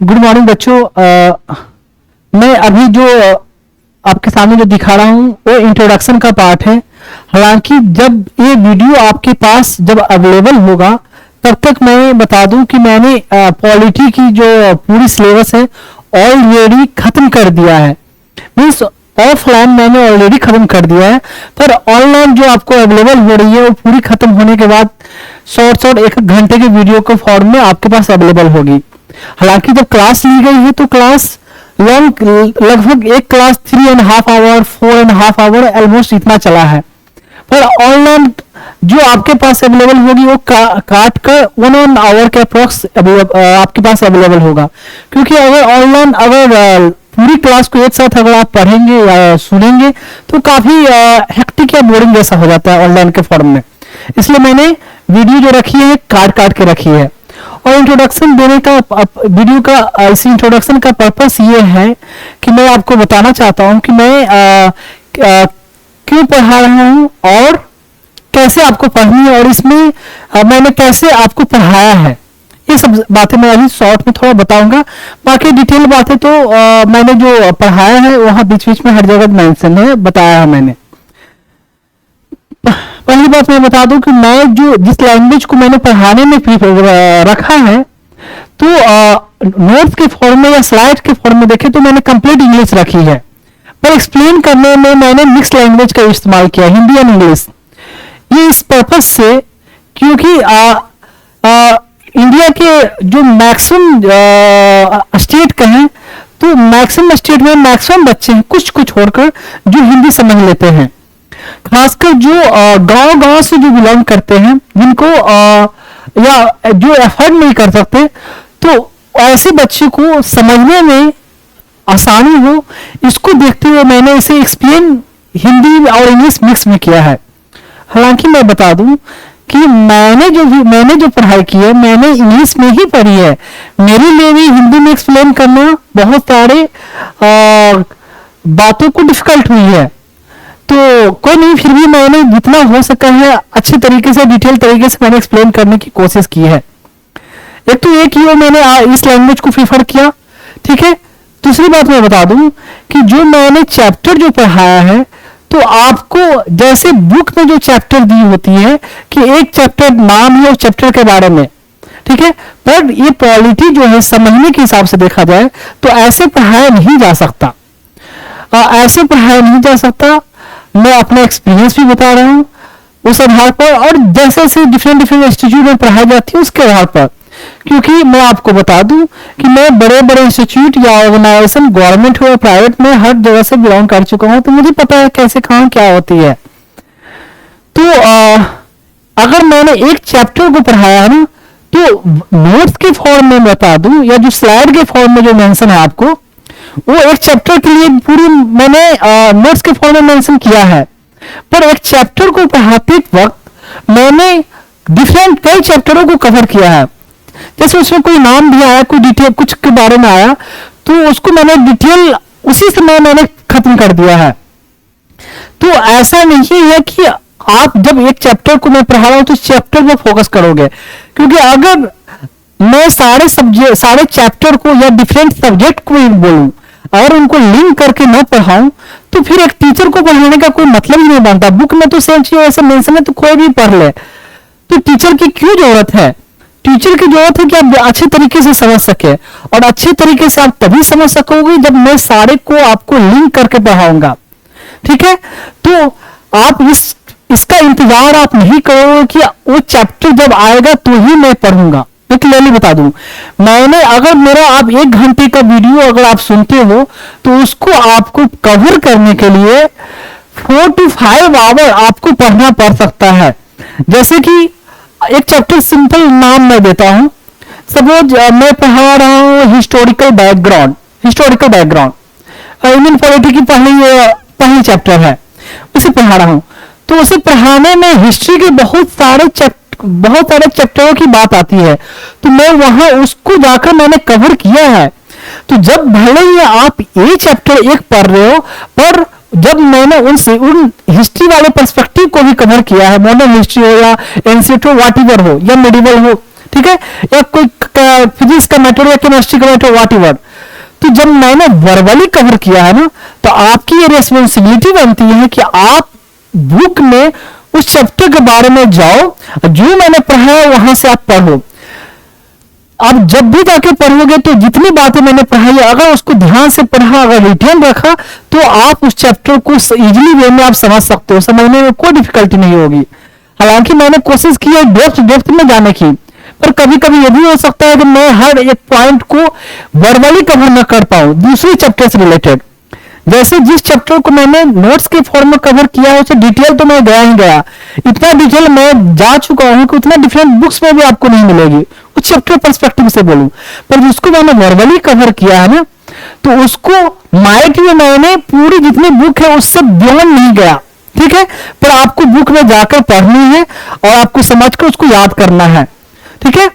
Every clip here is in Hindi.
गुड मॉर्निंग बच्चों। मैं अभी जो आपके सामने जो दिखा रहा हूँ वो इंट्रोडक्शन का पार्ट है। हालांकि जब ये वीडियो आपके पास जब अवेलेबल होगा तब तक मैं बता दूं कि मैंने पॉलिटी की जो पूरी सिलेबस है ऑलरेडी खत्म कर दिया है। मीन्स ऑफलाइन मैंने ऑलरेडी खत्म कर दिया है, पर ऑनलाइन जो आपको अवेलेबल हो रही है वो पूरी खत्म होने के बाद शॉर्ट एक घंटे के वीडियो के फॉर्म में आपके पास अवेलेबल होगी। हालांकि जब क्लास ली गई है तो क्लास लगभग एक क्लास 3.5 आवर 4.5 आवर ऑलमोस्ट इतना चला है, पर ऑनलाइन जो आपके पास अवेलेबल होगी वो काट कर 1 आवर के अप्रोक्स आपके पास अवेलेबल होगा। क्योंकि अगर ऑनलाइन अगर पूरी क्लास को एक साथ अगर आप पढ़ेंगे या सुनेंगे तो काफी हेक्टिक या बोरिंग जैसा हो जाता है ऑनलाइन के फॉर्म में। इसलिए मैंने वीडियो जो रखी है काट के रखी है। और इंट्रोडक्शन देने का वीडियो का इस इंट्रोडक्शन का पर्पस ये है कि मैं आपको बताना चाहता हूं कि मैं क्यों पढ़ा रहा हूं और कैसे आपको पढ़नी है और इसमें मैंने कैसे आपको पढ़ाया है। ये सब बातें मैं अभी शॉर्ट में थोड़ा बताऊंगा। बाकी डिटेल बातें तो मैंने जो पढ़ाया है वहां बीच बीच में हर जगह मेंशन है, बताया है मैंने। पहली बात मैं बता दूं कि मैं जो जिस लैंग्वेज को मैंने पढ़ाने में रखा है तो नोट्स के फॉर्म में या स्लाइड के फॉर्म में देखें तो मैंने कंप्लीट इंग्लिश रखी है, पर एक्सप्लेन करने में मैंने मिक्स लैंग्वेज का इस्तेमाल किया, हिंदी और इंग्लिश। ये इस पर्पस से क्योंकि इंडिया के जो मैक्सिमम स्टेट कहें तो मैक्सिमम स्टेट में मैक्सिमम बच्चे हैं कुछ कुछ छोड़कर जो हिंदी समझ लेते हैं। खासकर जो गांव से जो बिलोंग करते हैं जिनको या जो एफर्ट नहीं कर सकते, तो ऐसे बच्चे को समझने में आसानी हो, इसको देखते हुए मैंने इसे एक्सप्लेन हिंदी और इंग्लिश मिक्स में किया है। हालांकि मैं बता दूं कि मैंने जो पढ़ाई की है मैंने इंग्लिश में ही पढ़ी है। मेरे लिए भी हिंदी में एक्सप्लेन करना बहुत सारे बातों को डिफिकल्ट हुई है, तो कोई नहीं, फिर भी मैंने जितना हो सका है अच्छे तरीके से डिटेल तरीके से मैंने एक्सप्लेन करने की कोशिश की है। एक तो ये कि मैंने इस लैंग्वेज को प्रीफर किया, ठीक है। दूसरी बात मैं बता दूं कि जो मैंने चैप्टर जो पढ़ाया है तो आपको जैसे बुक में जो चैप्टर दी होती है कि एक चैप्टर नाम है उस चैप्टर के बारे में, ठीक है, पर ये पॉलिटी जो है समझने के हिसाब से देखा जाए तो ऐसे पढ़ाया नहीं जा सकता, ऐसे पढ़ाया नहीं जा सकता। मैं अपना एक्सपीरियंस भी बता रहा हूं उस आधार पर, और जैसे जैसे डिफरेंट इंस्टीट्यूट में पढ़ाई जाती है उसके आधार पर। क्योंकि मैं आपको बता दूं कि मैं बड़े बड़े इंस्टीट्यूट या ऑर्गेनाइजेशन गवर्नमेंट हो या प्राइवेट में हर जगह से बिलोंग कर चुका हूं, तो मुझे पता है कैसे कहां क्या होती है। तो अगर मैंने एक चैप्टर को पढ़ाया है ना तो नोट्स के फॉर्म में बता दूं या जो स्लाइड के फॉर्म में जो मेंशन है आपको, वो एक चैप्टर के लिए पूरी मैंने नोट्स के फॉर्म में मेंशन किया है, पर एक चैप्टर को पढ़ाते वक्त मैंने डिफरेंट कई चैप्टरों को कवर किया है। जैसे उसमें कोई नाम भी आया, कोई डिटेल कुछ के बारे में आया, तो उसको मैंने डिटेल उसी समय मैंने खत्म कर दिया है। तो ऐसा नहीं है कि आप जब एक चैप्टर को मैं पढ़ा रहा हूं तो चैप्टर में फोकस करोगे, क्योंकि अगर मैं सारे चैप्टर को या डिफरेंट सब्जेक्ट को बोलूं और उनको लिंक करके न पढ़ाऊं तो फिर एक टीचर को पढ़ाने का कोई मतलब ही नहीं बनता। बुक में तो सेम चीज ऐसे मेंशन है तो कोई भी पढ़ ले, तो टीचर की क्यों जरूरत है? टीचर की जरूरत है कि आप अच्छे तरीके से समझ सके, और अच्छे तरीके से आप तभी समझ सकोगे जब मैं सारे को आपको लिंक करके पढ़ाऊंगा, ठीक है। तो आप इसका इंतजार आप नहीं करोगे कि वो चैप्टर जब आएगा तो ही मैं पढ़ूंगा। मैं क्लियरली बता दूं, मैंने अगर मेरा आप 1 घंटे का वीडियो अगर आप सुनते हो तो उसको आपको कवर करने के लिए 4 to 5 आवर आपको पढ़ना पड़ सकता है। जैसे कि एक चैप्टर सिंपल नाम मैं देता हूं, सपोज मैं पढ़ा रहा हूं हिस्टोरिकल बैकग्राउंड इंडियन पॉलिटी की पहली चैप्टर है, उसे पढ़ा रहा हूं। तो उसे पढ़ाने में हिस्ट्री के बहुत सारे चैप्टरों की बात आती है, तो मैं वहां उसको जाकर मैंने कवर किया है। तो जब भले ही आप ये चैप्टर एक पढ़ रहे हो, पर जब मैंने उन हिस्ट्री वाले पर्सपेक्टिव को भी कवर किया है, मॉडर्न हिस्ट्री हो या एंशिएंट हो, व्हाटएवर हो या मेडिवल हो, ठीक है, या कोई फिजिक्स का मैटर या केमिस्ट्री का मैटर, व्हाट एवर। तो जब मैंने वर्बली कवर किया है ना, तो आपकी ये रेस्पॉन्सिबिलिटी बनती है कि आप बुक में उस चैप्टर के बारे में जाओ, जो मैंने पढ़ा है वहां से आप पढ़ो। आप जब भी जाके पढ़ोगे तो जितनी बातें मैंने पढ़ाई अगर उसको ध्यान से पढ़ा, अगर रिटेन रखा, तो आप उस चैप्टर को इजीली वे में आप समझ सकते हो, समझने में कोई डिफिकल्टी नहीं होगी। हालांकि मैंने कोशिश की है डेप्थ में जाने की, पर कभी कभी ये भी हो सकता है कि मैं हर एक पॉइंट को वर्बली कवर न कर पाऊं दूसरे चैप्टर से रिलेटेड। जैसे जिस चैप्टर को मैंने नोट्स के फॉर्म में कवर किया है उसे डिटेल तो मैं गया ही गया, इतना डिटेल मैं जा चुका हूं कि उतना डिफरेंट बुक्स में भी आपको नहीं मिलेगी, उस चैप्टर पर्सपेक्टिव से बोलूं। पर जिसको मैंने वर्बली कवर किया है ना, तो उसको माइट में मैंने पूरी जितनी बुक है उससे बियॉन्ड नहीं गया, ठीक है। पर आपको बुक में जाकर पढ़नी है और आपको समझकर उसको याद करना है, ठीक है।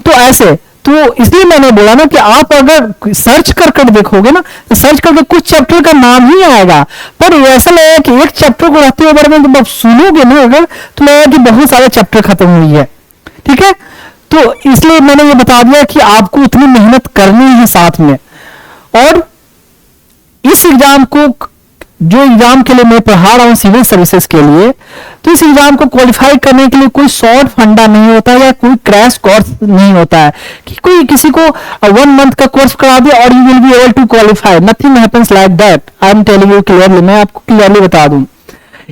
तो ऐसे, तो इसलिए मैंने बोला ना कि आप अगर सर्च कर देखोगे ना, तो सर्च करके कुछ चैप्टर का नाम ही आएगा, पर ऐसा लगेगा कि एक चैप्टर को रहते हुए बारे में जब आप सुनोगे ना अगर, तो लगेगा कि बहुत सारे चैप्टर खत्म हुई है, ठीक है। तो इसलिए मैंने ये बता दिया कि आपको उतनी मेहनत करनी है साथ में। और इस एग्जाम को, जो एग्जाम के लिए मैं पढ़ा रहा हूं सिविल सर्विसेज के लिए, तो इस एग्जाम को क्वालिफाई करने के लिए कोई शॉर्ट फंडा नहीं होता या कोई क्रैश कोर्स नहीं होता है कि कोई किसी को 1 मंथ का कोर्स करा दे और you will be able to qualify. Nothing happens like that, I am telling you clearly, मैं आपको क्लियरली बता दूं।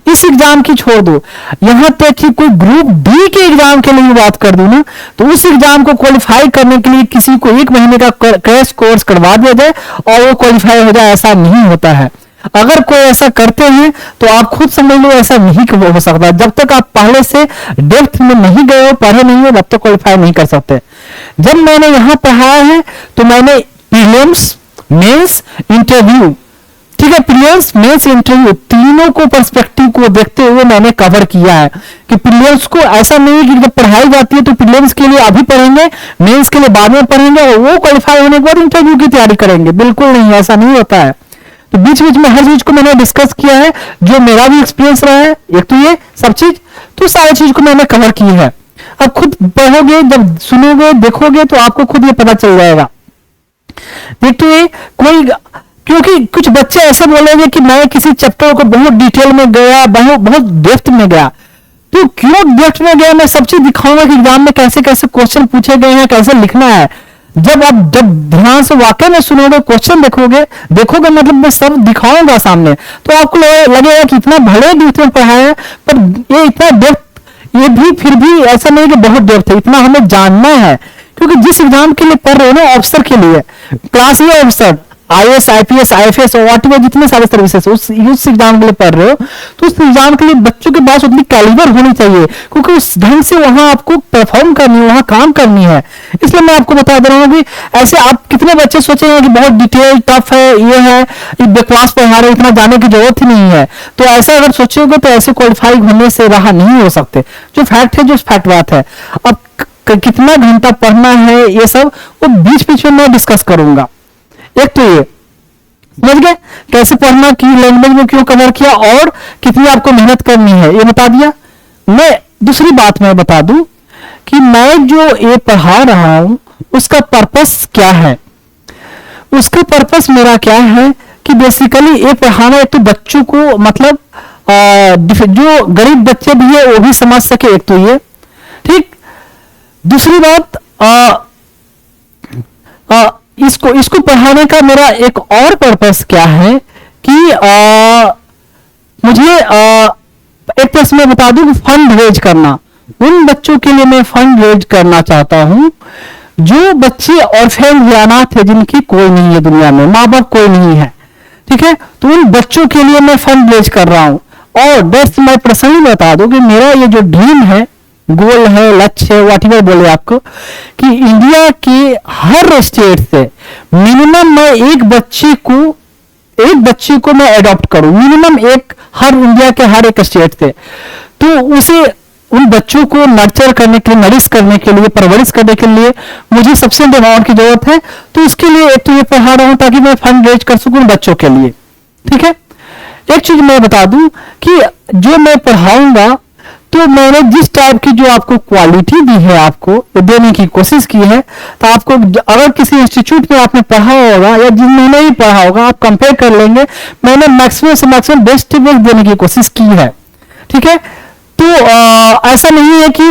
इस एग्जाम की छोड़ दो, यहां तक कि कोई ग्रुप डी के एग्जाम के लिए बात कर दूं ना, तो उस एग्जाम को क्वालिफाई करने के लिए किसी को 1 महीने का क्रैश कोर्स करवा दिया जाए और वो क्वालिफाई हो जाए, ऐसा नहीं होता है। अगर कोई ऐसा करते हैं तो आप खुद समझ लो ऐसा नहीं हो सकता। जब तक आप पहले से डेप्थ में नहीं गए हो, पढ़े नहीं हो, तब तक क्वालिफाई नहीं कर सकते। जब मैंने यहां पढ़ाया है तो मैंने प्रीलिम्स, मेंस, इंटरव्यू, ठीक है, प्रीलिम्स, मेंस, इंटरव्यू तीनों को पर्सपेक्टिव को देखते हुए मैंने कवर किया है कि प्रीलिम्स को ऐसा नहीं है कि जब पढ़ाई जाती है तो प्रीलिम्स के लिए अभी पढ़ेंगे, मेंस के लिए बाद में पढ़ेंगे और वो क्वालिफाई होने के बाद इंटरव्यू की तैयारी करेंगे। बिल्कुल नहीं, ऐसा नहीं होता है। तो बीच बीच में हर चीज को मैंने डिस्कस किया है, जो मेरा भी एक्सपीरियंस रहा है, एक तो ये सब चीज, तो सारी चीज को मैंने कवर की है। अब खुद पढ़ोगे, जब सुनोगे, देखोगे तो आपको खुद ये पता चल जाएगा। देखिए कोई, क्योंकि कुछ बच्चे ऐसे बोलेंगे कि मैं किसी चैप्टर को बहुत डिटेल में गया, बहुत डेप्थ में गया, तो क्यों डेप्थ में गया, मैं सब चीज दिखाऊंगा कि एग्जाम में कैसे कैसे क्वेश्चन पूछे गए हैं, कैसे लिखना है। जब ध्यान से वाकई में सुनोगे, क्वेश्चन देखोगे मतलब मैं सब दिखाऊंगा सामने, तो आपको लगेगा कि इतना भले डेप्थ में पढ़ा है, पर ये इतना डेप्थ, ये भी फिर भी ऐसा नहीं कि बहुत डेप्थ है, इतना हमें जानना है। क्योंकि जिस एग्जाम के लिए पढ़ रहे हो ना, ऑफिसर के लिए, क्लास ए ऑफिसर, IAS, IPS, IFS और व्हाटएवर जितने सारे सर्विसेज उस एग्जाम के लिए पढ़ रहे हो, तो उस एग्जाम के लिए बच्चों के पास उतनी कैलिबर होनी चाहिए, क्योंकि उस ढंग से वहां आपको परफॉर्म करनी है, वहां काम करनी है। इसलिए मैं आपको बता दे रहा हूँ कि ऐसे आप कितने बच्चे सोचेंगे कि बहुत डिटेल टफ है, ये है, बकवास पढ़ा रहे, इतना जाने की जरूरत ही नहीं है। तो ऐसा अगर सोचोगे तो ऐसे क्वालिफाई होने से रहा नहीं हो सकते। जो फैक्ट है, जो फैक्ट बात है। अब कितना घंटा पढ़ना है, ये सब वो बीच बीच में मैं डिस्कस करूंगा। एक तो ये समझ गए कैसे पढ़ना, की लैंग्वेज में क्यों कवर किया और कितनी आपको मेहनत करनी है, ये बता दिया। मैं दूसरी बात मैं बता दूं कि मैं जो ये पढ़ा रहा हूं उसका पर्पस क्या है। उसका पर्पस मेरा क्या है कि बेसिकली ये पढ़ाना एक तो बच्चों को, मतलब जो गरीब बच्चे भी है वो भी समझ सके, एक तो ये, ठीक। दूसरी बात, इसको पढ़ाने का मेरा एक और पर्पस क्या है कि मुझे एक प्रश्न मैं बता दूं, फंड रेज करना। उन बच्चों के लिए मैं फंड रेज करना चाहता हूं जो बच्चे ऑर्फेन या अनाथ है, जिनकी कोई नहीं है दुनिया में, माँ बाप कोई नहीं है, ठीक है। तो उन बच्चों के लिए मैं फंड रेज कर रहा हूं। और दैट्स मैं पर्सनली बता दूं कि मेरा ये जो ड्रीम है, गोल है, लक्ष्य है, व्हाटएवर बोले आपको, कि इंडिया के हर स्टेट से मिनिमम मैं एक बच्चे को मैं अडॉप्ट करूं, मिनिमम एक, हर इंडिया के हर एक स्टेट से। तो उसे, उन बच्चों को नर्चर करने के लिए, नरिश करने के लिए, परवरिश करने के लिए मुझे सफिशिएंट अमाउंट की जरूरत है। तो उसके लिए एक तो ये पढ़ा रहा हूं ताकि मैं फंड रेज कर सकूं बच्चों के लिए, ठीक है। एक चीज मैं बता दूं कि जो मैं पढ़ाऊंगा तो मैंने जिस टाइप की जो आपको क्वालिटी दी है, आपको देने की कोशिश की है, तो आपको अगर किसी इंस्टीट्यूट में आपने पढ़ा होगा या जिनमें नहीं पढ़ा होगा, आप कंपेयर कर लेंगे, मैंने मैक्सिमम से मैक्सिमम बेस्ट देने की कोशिश की है। ठीक है, तो ऐसा नहीं है कि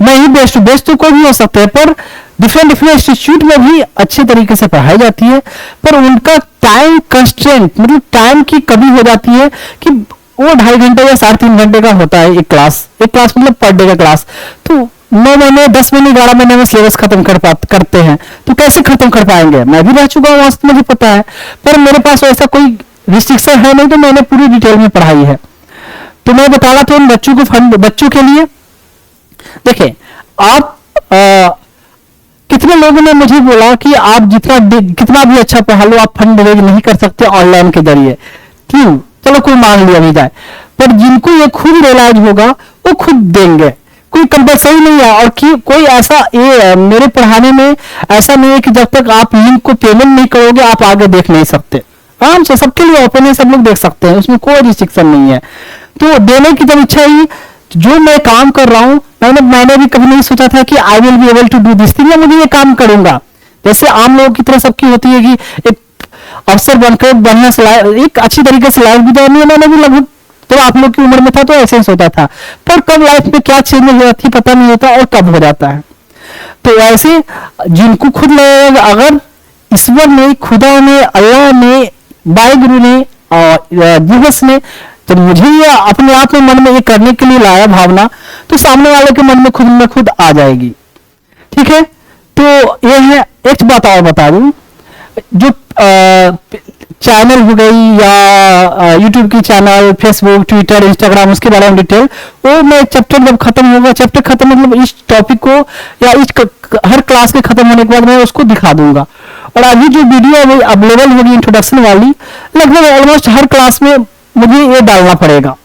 मैं ही बेस्ट, बेस्ट तो कोई भी हो सकता है, पर डिफरेंट डिफरेंट इंस्टीट्यूट में भी अच्छे तरीके से पढ़ाई जाती है, पर उनका टाइम कंस्ट्रेंट, मतलब टाइम की कमी हो जाती है कि वो 2.5 घंटे या 3.5 घंटे का होता है एक क्लास मतलब पर डे का क्लास। तो 9 महीने 10 महीने 11 महीने में सिलेबस खत्म करते हैं, तो कैसे खत्म कर पाएंगे? मैं भी रह चुका हूँ वहां से, मुझे पता है, पर मेरे पास ऐसा कोई रिस्ट्रिक्शन है नहीं, तो मैंने पूरी डिटेल में पढ़ाई है। तो मैं बता रहा था उन बच्चों को, बच्चों के लिए देखिए, आप कितने लोगों ने मुझे बोला कि आप कितना भी अच्छा पढ़ा लो, आप फंड रेज नहीं कर सकते ऑनलाइन के जरिए। क्यों? चलो कोई मान लिया भी जाए, पर जिनको ये खुद रियलाइज होगा वो खुद देंगे, कोई कंपल्सरी नहीं है। और कोई ऐसा मेरे पढ़ाने में ऐसा नहीं है कि जब तक आप लिंक को पेमेंट नहीं करोगे आप आगे देख नहीं सकते। आराम से सबके लिए ओपन है, सब लोग देख सकते हैं, उसमें कोई रिस्ट्रिक्शन नहीं है। तो देने की जब इच्छा हुई, जो मैं काम कर रहा हूं, मैंने भी कभी नहीं सोचा था कि I will be able to do this thing, मुझे ये काम करूंगा। जैसे आम लोगों की तरह सबकी होती है कि एक अफसर बनकर बढ़िया से एक अच्छी तरीके से लाइफ गुजारनी है। मैंने भी लगभग तो आप लोग की उम्र में था तो ऐसे ही सोचा था, पर कब लाइफ में क्या चेंज हो जाती है पता नहीं होता, और कब हो जाता है। तो ऐसे जिनको खुद लगेगा, अगर ईश्वर ने, खुदा ने, अल्लाह ने, वाहिगुरु ने और दिवस ने जब मुझे ये अपने आप में मन में ये करने के लिए लाया भावना, तो सामने वाले के मन में खुद आ जाएगी। ठीक है, तो ये है। एक बात और बता दूं, जो चैनल हो गई या यूट्यूब की चैनल, फेसबुक, ट्विटर, इंस्टाग्राम, उसके बारे में डिटेल, वो मैं चैप्टर जब खत्म होगा, चैप्टर खत्म मतलब इस टॉपिक को या इस हर क्लास के खत्म होने के बाद मैं उसको दिखा दूंगा। और अभी जो वीडियो अवेलेबल होगी इंट्रोडक्शन वाली, लगभग ऑलमोस्ट हर क्लास में मुझे ये डालना पड़ेगा,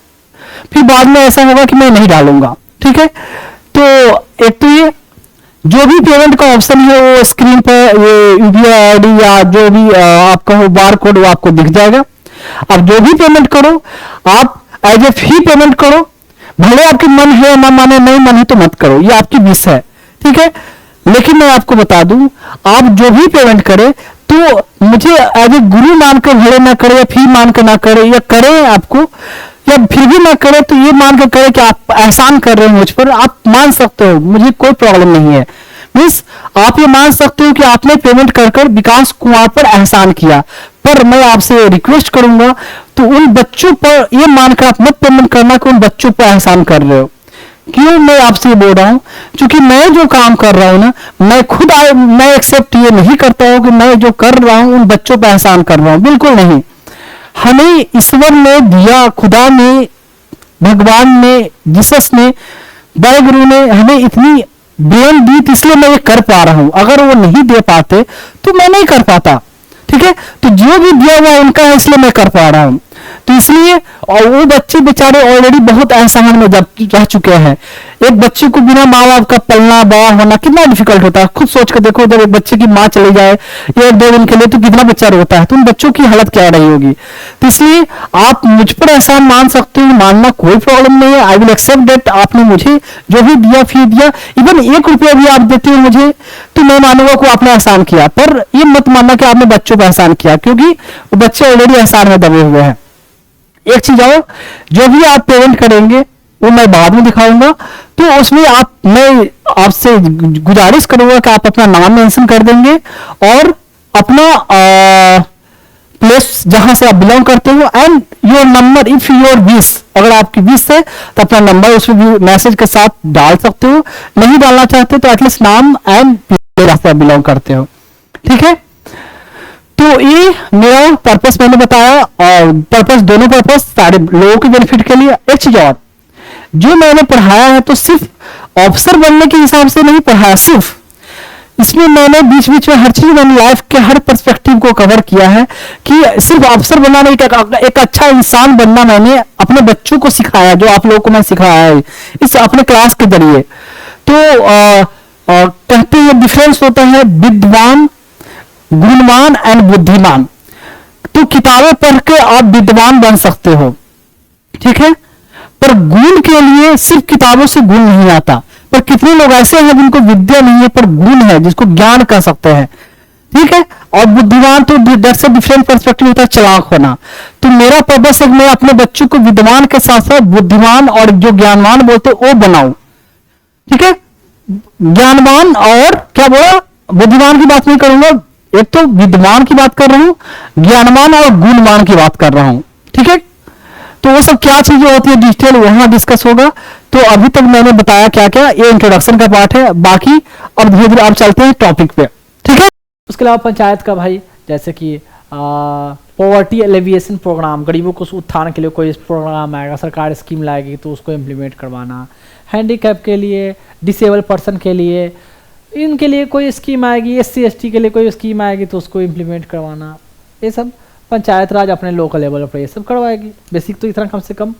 फिर बाद में ऐसा होगा कि मैं नहीं डालूंगा। ठीक है, तो एक तो ये जो भी पेमेंट का ऑप्शन है वो स्क्रीन पर ये यूपीआई आईडी या जो भी आपका हो बार कोड वो आपको दिख जाएगा। अब जो भी पेमेंट करो आप एज ए फी पेमेंट करो, भले आपकी मन है ना माने, नहीं मन है तो मत करो, ये आपकी विश है। ठीक है, लेकिन मैं आपको बता दूं, आप जो भी पेमेंट करें तो मुझे एज ए गुरु मानकर भले ना करे या फी मानकर ना करे, या करें आपको या फिर भी ना करे तो ये मान कर करे कि आप एहसान कर रहे हो मुझ पर, आप मान सकते हो, मुझे कोई प्रॉब्लम नहीं है। मीन्स आप ये मान सकते हो कि आपने पेमेंट कर कर विकास कुमार पर एहसान किया, पर मैं आपसे रिक्वेस्ट करूंगा तो उन बच्चों पर ये मानकर आप मत पेमेंट करना कि उन बच्चों पर एहसान कर रहे हो। क्यों मैं आपसे ये बोल रहा हूं? क्योंकि मैं जो काम कर रहा हूं ना, मैं खुद मैं एक्सेप्ट ये नहीं करता हूं कि मैं जो कर रहा हूं उन बच्चों पर एहसान कर रहा हूं, बिल्कुल नहीं। हमें ईश्वर ने दिया, खुदा ने, भगवान ने, जीसस ने, वाहिगुरु ने हमें इतनी ब्रेन दी, इसलिए मैं ये कर पा रहा हूं। अगर वो नहीं दे पाते तो मैं नहीं कर पाता। ठीक है, तो जो भी दिया हुआ उनका है, इसलिए मैं कर पा रहा हूं। तो इसलिए, और वो बच्चे बेचारे ऑलरेडी बहुत एहसान में रह चुके हैं। एक बच्चे को बिना माँ बाप का पलना बड़ा होना कितना डिफिकल्ट होता है, खुद सोच कर देखो। जब एक बच्चे की माँ चली जाए 1-2 दिन के लिए तो कितना बच्चा रोता है, तो उन बच्चों की हालत क्या रही होगी। तो इसलिए आप मुझ पर एहसान मान सकते हो, मानना कोई प्रॉब्लम नहीं है। आई विल एक्सेप्ट दैट, आपने मुझे जो भी दिया, फी दिया, इवन 1 रुपया भी आप देते हो मुझे, तो मैं मानूंगा कि आपने एहसान किया। पर ये मत मानना कि आपने बच्चों पर एहसान किया, क्योंकि वो बच्चे ऑलरेडी एहसान में दबे हुए हैं। एक चीज और, जो भी आप पेमेंट करेंगे वो मैं बाद में दिखाऊंगा, तो उसमें मैं आपसे गुजारिश करूंगा कि आप अपना नाम मेंशन कर देंगे और अपना प्लेस जहां से आप बिलोंग करते हो, and your number if your wish, अगर आपकी विश है तो अपना नंबर उसमें भी मैसेज के साथ डाल सकते हो। नहीं डालना चाहते तो एटलीस्ट नाम एंड जहां से आप बिलोंग करते हो। ठीक है, तो ये मेरा पर्पस मैंने बताया, और पर्पस, दोनों पर्पस सारे लोगों के बेनिफिट के लिए। एक चीज और, जो मैंने पढ़ाया है तो सिर्फ ऑफिसर बनने के हिसाब से नहीं पढ़ाया, सिर्फ इसमें मैंने बीच बीच में हर चीज, मैंने लाइफ के हर पर्सपेक्टिव को कवर किया है कि सिर्फ ऑफिसर बनना नहीं, एक अच्छा इंसान बनना मैंने अपने बच्चों को सिखाया, जो आप लोगों को मैं सिखाया है इस अपने क्लास के जरिए। तो कहते हैं डिफरेंस होता है विद्वान, गुणवान एंड बुद्धिमान। तो किताबें पढ़ के आप विद्वान बन सकते हो, ठीक है, पर गुण के लिए सिर्फ किताबों से गुण नहीं आता, पर कितने लोग ऐसे हैं जिनको विद्या नहीं है पर गुण है, जिसको ज्ञान कह सकते हैं, ठीक है। और बुद्धिमान तो दैट्स से डिफरेंट पर्सपेक्टिव होता है, चालाक होना। तो मेरा पर्पस है मैं अपने बच्चों को विद्वान के साथ साथ बुद्धिमान और जो ज्ञानवान बोलते हैं वो बनाऊं, ठीक है। ज्ञानवान और क्या बोला, बुद्धिमान की बात नहीं करूंगा, एक तो विद्वान की बात कर रहा हूं, ज्ञानवान और गुणवान की बात कर रहा हूं, ठीक है। तो वो सब क्या चीजें होती है डिटेल वहां डिस्कस होगा। तो अभी तक मैंने बताया क्या क्या, ये इंट्रोडक्शन का पार्ट है, बाकी अब धीरे धीरे आप चलते हैं टॉपिक पे, ठीक है। उसके अलावा पंचायत का भाई जैसे कि पॉवर्टी एलिविएशन प्रोग्राम, गरीबों को उत्थान के लिए कोई प्रोग्राम आएगा, सरकार स्कीम लाएगी तो उसको इम्प्लीमेंट करवाना, हैंडीकैप के लिए, डिसेबल पर्सन के लिए, इनके लिए कोई स्कीम आएगी, SC ST के लिए कोई स्कीम आएगी तो उसको इम्प्लीमेंट करवाना, ये सब पंचायत राज अपने लोकल लेवल पर ये सब करवाएगी। बेसिक तो इतना कम से कम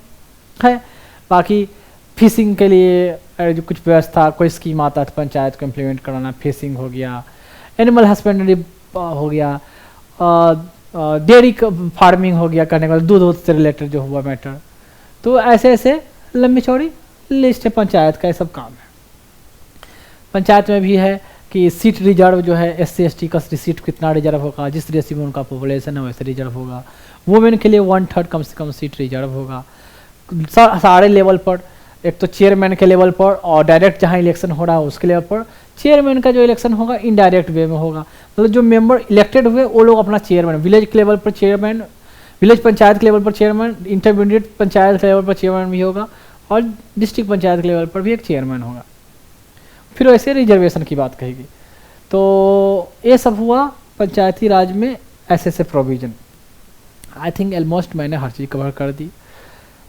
है। बाकी फिशिंग के लिए जो कुछ व्यवस्था कोई स्कीम आता है तो पंचायत को इम्प्लीमेंट कराना, फिशिंग हो गया, एनिमल हस्बेंड्री हो गया, डेयरी फार्मिंग हो गया, करने का दूध से रिलेटेड जो हुआ मैटर। तो ऐसे ऐसे लंबी चौड़ी लिस्ट है पंचायत का, ये सब काम है। पंचायत में भी है कि सीट रिजर्व जो है SC ST का सीट कितना रिजर्व होगा, जिस रेशियो में उनका पॉपुलेशन है वैसे रिजर्व होगा। वुमेन के लिए 1/3 कम से कम सीट रिजर्व होगा सारे लेवल पर, एक तो चेयरमैन के लेवल पर और डायरेक्ट जहाँ इलेक्शन हो रहा है उसके लेवल पर। चेयरमैन का जो इलेक्शन होगा इनडायरेक्ट वे में होगा, मतलब जो मेंबर इलेक्टेड हुए वो लोग अपना चेयरमैन, विलेज के लेवल पर चेयरमैन, विलेज पंचायत के लेवल पर चेयरमैन, इंटरमीडिएट पंचायत के लेवल पर चेयरमैन भी होगा और डिस्ट्रिक्ट पंचायत के लेवल पर भी एक चेयरमैन होगा। फिर वैसे रिजर्वेशन की बात कहेगी। तो ये सब हुआ पंचायती राज में ऐसे ऐसे प्रोविज़न। आई थिंक ऑलमोस्ट मैंने हर चीज़ कवर कर दी।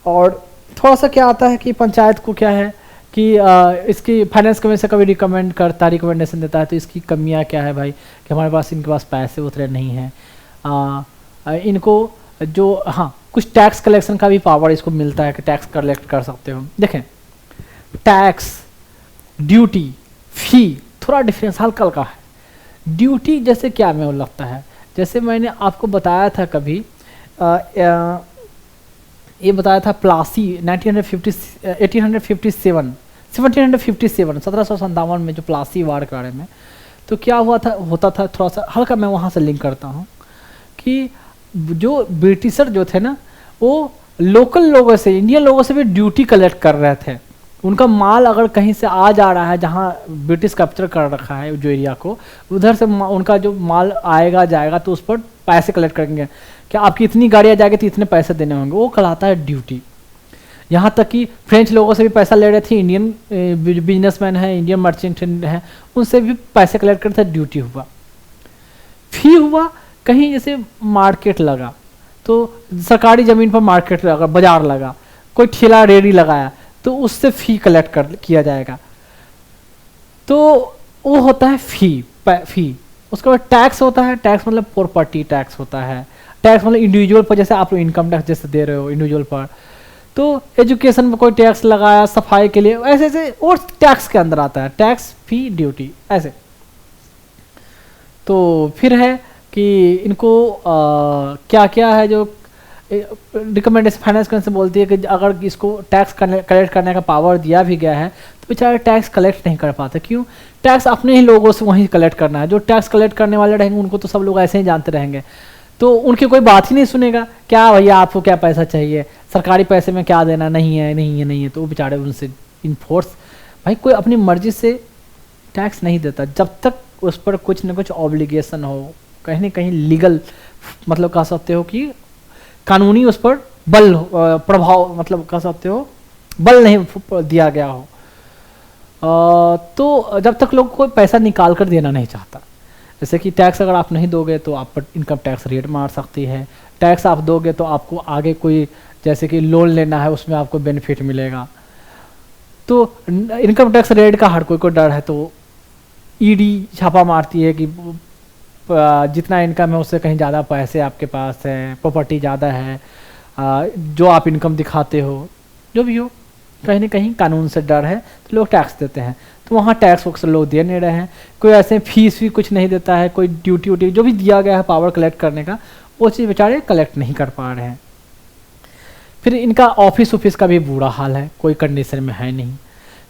और थोड़ा सा क्या आता है कि पंचायत को क्या है कि इसकी फाइनेंस कमीशन कभी रिकमेंडेशन देता है तो इसकी कमियां क्या है भाई, कि हमारे पास इनके पास पैसे उतरे नहीं हैं, इनको जो कुछ टैक्स कलेक्शन का भी पावर इसको मिलता है कि टैक्स कलेक्ट कर सकते हो। देखें टैक्स, ड्यूटी, फी थोड़ा डिफरेंस हल्का हल्का है। ड्यूटी जैसे क्या में लगता है, जैसे मैंने आपको बताया था कभी ये बताया था प्लासी 1757 में जो प्लासी वार के बारे में। तो क्या हुआ था, होता था थोड़ा सा हल्का, मैं वहाँ से लिंक करता हूँ कि जो ब्रिटिशर जो थे ना वो लोकल लोगों से, इंडियन लोगों से भी ड्यूटी कलेक्ट कर रहे थे। उनका माल अगर कहीं से आ जा रहा है जहाँ ब्रिटिश कैप्चर कर रखा है जो एरिया को, उधर से उनका जो माल आएगा जाएगा तो उस पर पैसे कलेक्ट करेंगे, क्या आपकी इतनी गाड़ियाँ जाएगी तो इतने पैसे देने होंगे, वो कहलाता है ड्यूटी। यहाँ तक कि फ्रेंच लोगों से भी पैसा ले रहे थे, इंडियन बिजनेसमैन हैं, इंडियन मर्चेंट हैं, उनसे भी पैसे कलेक्ट करते थे, ड्यूटी हुआ। फी हुआ कहीं जैसे मार्केट लगा तो सरकारी ज़मीन पर मार्केट लगा, बाजार लगा, कोई ठेला रेडी लगाया तो उससे फ़ी कलेक्ट किया जाएगा, तो वो होता है फ़ी। उसके बाद टैक्स होता है, टैक्स मतलब प्रॉपर्टी टैक्स होता है, टैक्स मतलब इंडिविजुअल पर, जैसे आप इनकम टैक्स जैसे दे रहे हो इंडिविजुअल पर, तो एजुकेशन में कोई टैक्स लगाया, सफाई के लिए, ऐसे ऐसे और टैक्स के अंदर आता है, टैक्स, फी, ड्यूटी ऐसे। तो फिर है कि इनको क्या क्या है जो रिकमेंडेशन फाइनेंस कमीशन बोलती है कि अगर इसको टैक्स कलेक्ट करने का पावर दिया भी गया है तो बेचारे टैक्स कलेक्ट नहीं कर पाते। क्यों? टैक्स अपने ही लोगों से वहीं कलेक्ट करना है, जो टैक्स कलेक्ट करने वाले रहेंगे उनको तो सब लोग ऐसे ही जानते रहेंगे, तो उनकी कोई बात ही नहीं सुनेगा। क्या भैया आपको क्या पैसा चाहिए, सरकारी पैसे में क्या देना, नहीं है नहीं है नहीं है, तो वो बेचारे उनसे इन्फोर्स, भाई कोई अपनी मर्जी से टैक्स नहीं देता जब तक उस पर कुछ न कुछ ऑब्लिगेशन हो, कहीं ना कहीं लीगल, मतलब कह सकते हो कि कानूनी उस पर बल प्रभाव, मतलब कह सकते हो बल नहीं दिया गया हो, तो जब तक लोग कोई पैसा निकाल कर देना नहीं चाहता। जैसे कि टैक्स अगर आप नहीं दोगे तो आप पर इनकम टैक्स रेट मार सकती है, टैक्स आप दोगे तो आपको आगे कोई जैसे कि लोन लेना है उसमें आपको बेनिफिट मिलेगा। तो इनकम टैक्स रेट का हर कोई को डर है, तो ईडी छापा मारती है कि जितना इनकम है उससे कहीं ज़्यादा पैसे आपके पास है, प्रॉपर्टी ज़्यादा है, जो आप इनकम दिखाते हो, जो भी हो, कहीं ना कहीं कानून से डर है तो लोग टैक्स देते हैं। तो वहाँ टैक्स वैक्स लोग दे नहीं रहे हैं, कोई ऐसे फीस भी कुछ नहीं देता है, कोई ड्यूटी व्यूटी जो भी दिया गया है पावर कलेक्ट करने का, वो चीज़ बेचारे कलेक्ट नहीं कर पा रहे हैं। फिर इनका ऑफिस का भी बुरा हाल है, कोई कंडीशन में है नहीं।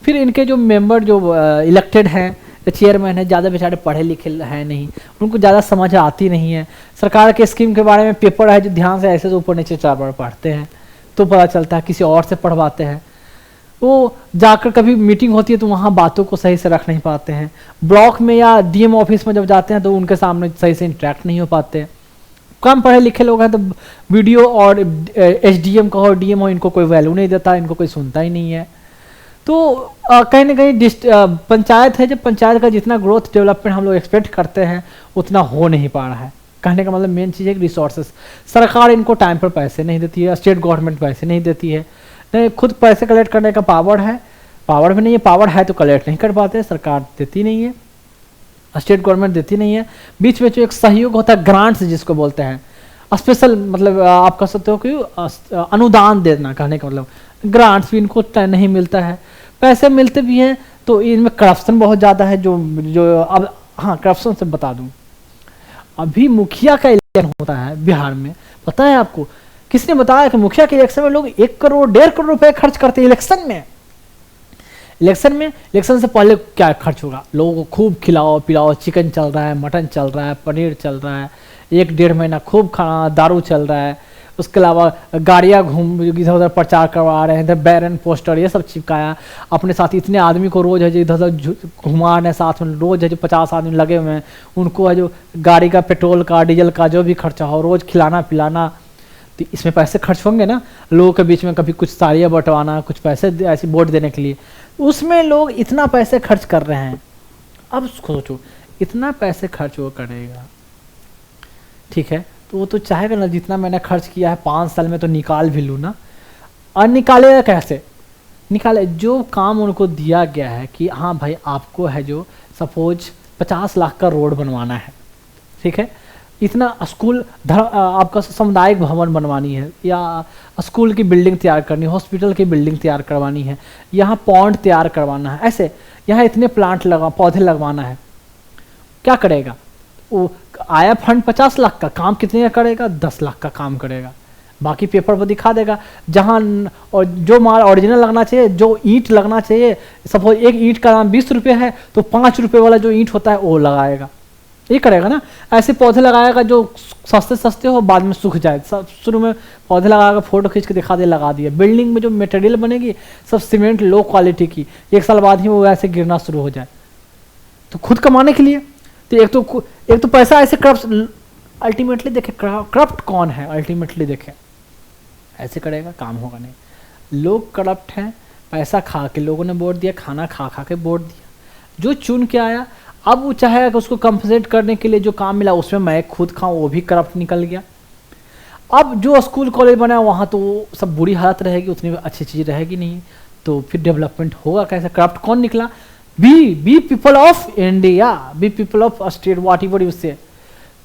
फिर इनके जो मेंबर जो इलेक्टेड हैं, चेयरमैन है, ज़्यादा बेचारे पढ़े लिखे हैं नहीं, उनको ज़्यादा समझ आती नहीं है। सरकार के स्कीम के बारे में पेपर है जो ध्यान से ऐसे ऊपर नीचे 4 बार पढ़ते हैं तो पता चलता है, किसी और से पढ़वाते हैं। वो जाकर कभी मीटिंग होती है तो वहाँ बातों को सही से रख नहीं पाते हैं। ब्लॉक में या डीएम ऑफिस में जब जाते हैं तो उनके सामने सही से इंटरेक्ट नहीं हो पाते। कम पढ़े लिखे लोग हैं तो वीडियो और एसडीएम का हो, डीएम हो, इनको कोई वैल्यू नहीं देता, इनको कोई सुनता ही नहीं है। तो कहीं ना कहीं पंचायत है, जब पंचायत का जितना ग्रोथ डेवलपमेंट हम लोग एक्सपेक्ट करते हैं उतना हो नहीं पा रहा है। कहने का मतलब मेन चीज़ है कि रिसोर्सेस, सरकार इनको टाइम पर पैसे नहीं देती है, स्टेट गवर्नमेंट पैसे नहीं देती है, नहीं खुद पैसे कलेक्ट करने का पावर है, पावर भी नहीं है, पावर है तो कलेक्ट नहीं कर पाते, सरकार देती नहीं है, स्टेट गवर्नमेंट देती नहीं है। बीच में जो एक सहयोग होता है ग्रांट्स जिसको बोलते हैं, स्पेशल मतलब आप कह सकते हो कि अनुदान देना, कहने का मतलब ग्रांट्स भी इनको नहीं मिलता है। पैसे मिलते भी हैं तो इनमें करप्शन बहुत ज़्यादा है। जो अब हाँ, करप्शन से बता दूं, अभी मुखिया का इलेक्शन होता है बिहार में, पता है आपको? किसने बताया कि मुखिया के इलेक्शन में लोग 1 करोड़ 1.5 करोड़ रुपए खर्च करते हैं इलेक्शन में। इलेक्शन से पहले क्या खर्च होगा? लोगों को खूब खिलाओ पिलाओ, चिकन चल रहा है, मटन चल रहा है, पनीर चल रहा है, 1-1.5 महीना खूब खाना, दारू चल रहा है। उसके अलावा गाड़ियाँ घूम इधर उधर प्रचार करवा रहे हैं, इधर बैनर पोस्टर ये सब चिपकाया, अपने साथ इतने आदमी को रोज है जो इधर उधर घुमा रहे हैं, साथ में रोज है जो 50 आदमी लगे हुए हैं, उनको है जो गाड़ी का पेट्रोल का डीजल का जो भी खर्चा हो रोज खिलाना पिलाना। तो इसमें पैसे खर्च होंगे ना, लोगों के बीच में कभी कुछ साड़ियाँ बंटवाना, कुछ पैसे ऐसी वोट देने के लिए, उसमें लोग इतना पैसे खर्च कर रहे हैं। अब सोचो इतना पैसे खर्च वो करेगा, ठीक है, तो वो तो चाहेगा ना जितना मैंने खर्च किया है 5 साल में तो निकाल भी लूँ ना। और निकालेगा कैसे? निकाले जो काम उनको दिया गया है कि हाँ भाई आपको है जो सपोज 50 लाख का रोड बनवाना है, ठीक है, इतना स्कूल आपका सामुदायिक भवन बनवानी है, या स्कूल की बिल्डिंग तैयार करनी है, हॉस्पिटल की बिल्डिंग तैयार करवानी है, यहाँ पॉन्ड तैयार करवाना है, ऐसे यहाँ इतने प्लांट पौधे लगवाना है। क्या करेगा वो? आया फंड 50 लाख का, काम कितने का करेगा? 10 लाख का काम करेगा, बाकी पेपर पर दिखा देगा। जहाँ और जो माल ओरिजिनल लगना चाहिए, जो ईंट लगना चाहिए, सपोज एक ईंट का दाम 20 रुपये है तो 5 रुपये वाला जो ईंट होता है वो लगाएगा, ये करेगा ना। ऐसे पौधे लगाएगा जो सस्ते सस्ते हो, बाद में सूख जाए। सब शुरू में पौधे लगाकर फोटो खींच के दिखा दे, लगा दिया। बिल्डिंग में जो मटेरियल बनेगी सब सीमेंट लो क्वालिटी की, 1 साल बाद ही वो ऐसे गिरना शुरू हो जाए। तो खुद कमाने के लिए तो एक तो पैसा ऐसे करप्ट, अल्टीमेटली देखे करप्ट कौन है, अल्टीमेटली देखे ऐसे करेगा काम होगा नहीं। लोग करप्ट हैं, पैसा खा के लोगों ने वोट दिया, खाना खा खा के वोट दिया, जो चुन के आया। अब वो चाहेगा कि उसको कंपनसेट करने के लिए जो काम मिला उसमें मैं खुद खाऊं, वो भी करप्ट निकल गया। अब जो स्कूल कॉलेज बना वहाँ तो सब बुरी हालत रहेगी, उतनी अच्छी चीज़ रहेगी नहीं, तो फिर डेवलपमेंट होगा कैसे? करप्ट कौन निकला? Be people of India, be people of state, what ever you से।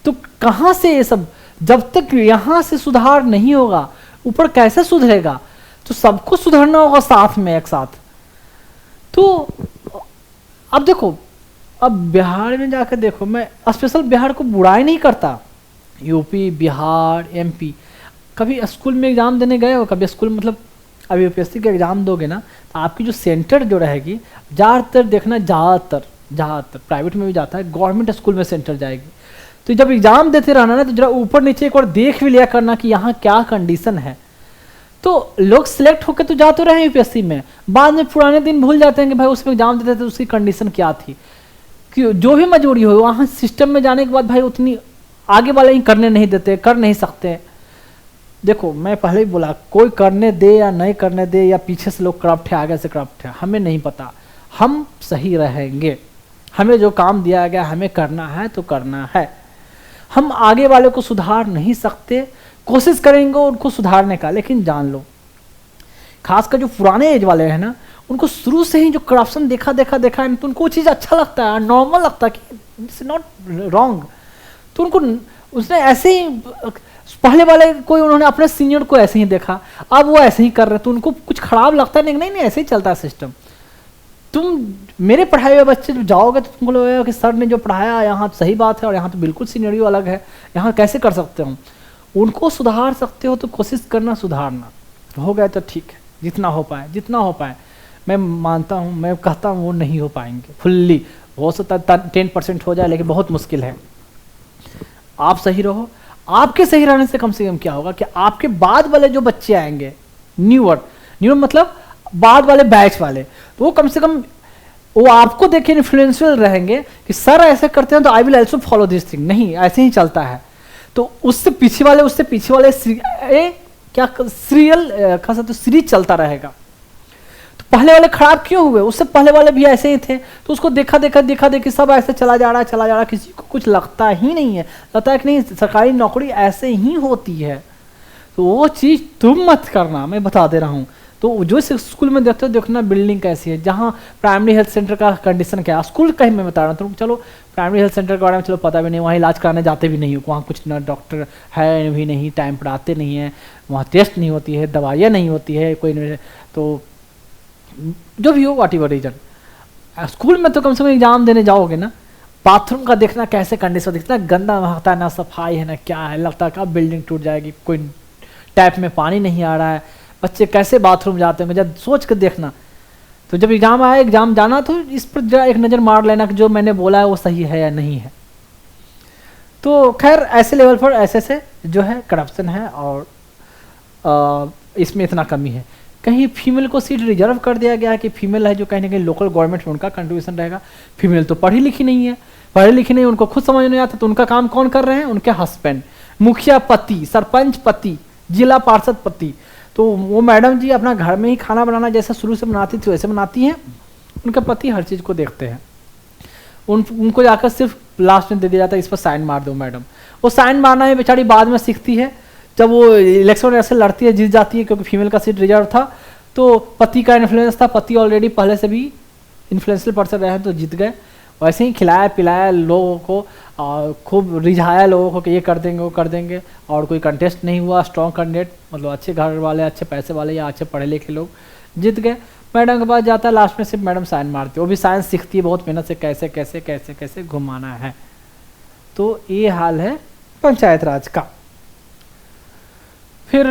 तो कहाँ से ये सब? जब तक यहाँ से सुधार नहीं होगा ऊपर कैसे सुधरेगा? तो सबको सुधरना होगा साथ में, एक साथ। तो अब देखो, अब बिहार में जाकर देखो, मैं स्पेशल बिहार को बुराई नहीं करता, यूपी बिहार एमपी, कभी स्कूल में एग्जाम देने गए हो? कभी स्कूल मतलब अभी यूपीएससी का एग्जाम दोगे ना तो आपकी जो सेंटर जो रहेगी, ज़्यादातर देखना, ज़्यादातर प्राइवेट में भी जाता है, गवर्नमेंट स्कूल में सेंटर जाएगी। तो जब एग्जाम देते रहना ना तो जरा ऊपर नीचे एक बार देख भी लिया करना कि यहाँ क्या कंडीशन है। तो लोग सिलेक्ट होकर तो जा तो रहे हैं यूपीएससी में, बाद में पुराने दिन भूल जाते हैं कि भाई उसमें एग्जाम देते थे उसकी कंडीशन क्या थी। कि जो भी मजबूरी हो, वहाँ सिस्टम में जाने के बाद भाई उतनी आगे वाले ही करने नहीं देते, कर नहीं सकते। देखो मैं पहले ही बोला, कोई करने दे या नहीं करने दे, या पीछे से लोग करप्ट है आगे से करप्ट है, हमें नहीं पता, हम सही रहेंगे। हमें जो काम दिया गया हमें करना है तो करना है। हम आगे वाले को सुधार नहीं सकते, कोशिश करेंगे उनको सुधारने का, लेकिन जान लो खासकर जो पुराने एज वाले हैं ना, उनको शुरू से ही जो करप्शन देखा है तो उनको वो चीज़ अच्छा लगता है, नॉर्मल लगता है कि इट्स नॉट रॉन्ग। तो उनको उसने ऐसे ही पहले वाले कोई उन्होंने अपने सीनियर को ऐसे ही देखा, अब वो ऐसे ही कर रहे, तो उनको कुछ खराब लगता नहीं, नहीं ऐसे ही चलता है सिस्टम। तुम मेरे पढ़ाए हुए बच्चे जब जाओगे तो तुमको लगेगा कि सर ने जो पढ़ाया यहाँ सही बात है और यहाँ तो बिल्कुल सीनियरियो अलग है, यहाँ कैसे कर सकते हो। उनको सुधार सकते हो तो कोशिश करना सुधारना, हो गए तो ठीक है, जितना हो पाए। मैं मानता हूँ, मैं कहता हूँ वो नहीं हो पाएंगे फुल्ली, हो सकता है 10% हो जाए, लेकिन बहुत मुश्किल है। आप सही रहो। आपके सही रहने से कम क्या होगा कि आपके बाद वाले जो बच्चे आएंगे, न्यू मतलब बाद वाले बैच वाले, तो वो कम से कम वो आपको देखे इन्फ्लुएंशियल रहेंगे कि सर ऐसे करते हैं तो I will also follow this thing. नहीं, ऐसे ही चलता है। तो उससे पीछे वाले क्या सीरीज चलता रहेगा। तो पहले वाले खराब क्यों हुए? उससे पहले वाले भी ऐसे ही थे, तो उसको देखा देखी सब ऐसे चला जा रहा है, किसी को कुछ लगता ही नहीं है। लगता है कि नहीं सरकारी नौकरी ऐसे ही होती है। तो वो चीज़ तुम मत करना, मैं बता दे रहा हूँ। तो जो स्कूल में देखते हो, देखना बिल्डिंग कैसी है, जहाँ प्राइमरी हेल्थ सेंटर का कंडीशन क्या है। स्कूल कहीं मैं बता रहा हूँ, चलो प्राइमरी हेल्थ सेंटर के बारे में चलो पता भी नहीं, वहाँ इलाज कराने जाते भी नहीं हो, वहाँ कुछ ना डॉक्टर है भी नहीं, टाइम पर आते नहीं है, वहाँ टेस्ट नहीं होती है, दवाइयाँ नहीं होती है कोई, तो जो भी हो वाट एवर रीजन। स्कूल में तो कम से कम एग्जाम देने जाओगे ना, बाथरूम का देखना कैसे कंडीशन, दिखता है गंदा होता है, ना सफाई है ना क्या है, लगता है कब बिल्डिंग टूट जाएगी, कोई टैप में पानी नहीं आ रहा है, बच्चे कैसे बाथरूम जाते हैं, जब सोच कर देखना। तो जब एग्जाम जाना तो इस पर जरा एक नज़र मार लेना कि जो मैंने बोला है वो सही है या नहीं है। तो खैर ऐसे लेवल पर ऐसे जो है करप्शन है, और इसमें इतना कमी है। कहीं फीमेल को सीट रिजर्व कर दिया गया है कि फीमेल है जो कहीं ना कहीं लोकल गवर्नमेंट में उनका कंट्रीब्यूशन रहेगा। फीमेल तो पढ़ी लिखी नहीं है, उनको खुद समझ नहीं आता, तो उनका काम कौन कर रहे हैं? उनके हस्बैंड, मुखिया पति, सरपंच पति, जिला पार्षद पति। तो वो मैडम जी अपना घर में ही खाना बनाना जैसा शुरू से बनाती थी वैसे बनाती हैं, उनके पति हर चीज़ को देखते हैं। उनको जाकर सिर्फ लास्ट में दे दिया जाता है, इस पर साइन मार दो मैडम। वो साइन मारना है बेचारी बाद में सीखती है, जब वो इलेक्शन ऐसे लड़ती है, जीत जाती है, क्योंकि फीमेल का सीट रिजर्व था। तो पति का इन्फ्लुएंस था, पति ऑलरेडी पहले से भी इन्फ्लुएंशियल पर्सन रहे हैं, तो जीत गए। वैसे ही खिलाया पिलाया लोगों को, खूब रिझाया लोगों को कि ये कर देंगे वो कर देंगे, और कोई कंटेस्ट नहीं हुआ। स्ट्रॉन्ग कैंडिडेट मतलब अच्छे घर वाले, अच्छे पैसे वाले या अच्छे पढ़े लिखे लोग जीत गए। मैडम के पास जाता है, लास्ट में सिर्फ मैडम साइन मारती है, वो भी साइंस सीखती है बहुत मेहनत से, कैसे कैसे कैसे कैसे घुमाना है। तो ये हाल है पंचायत राज का। फिर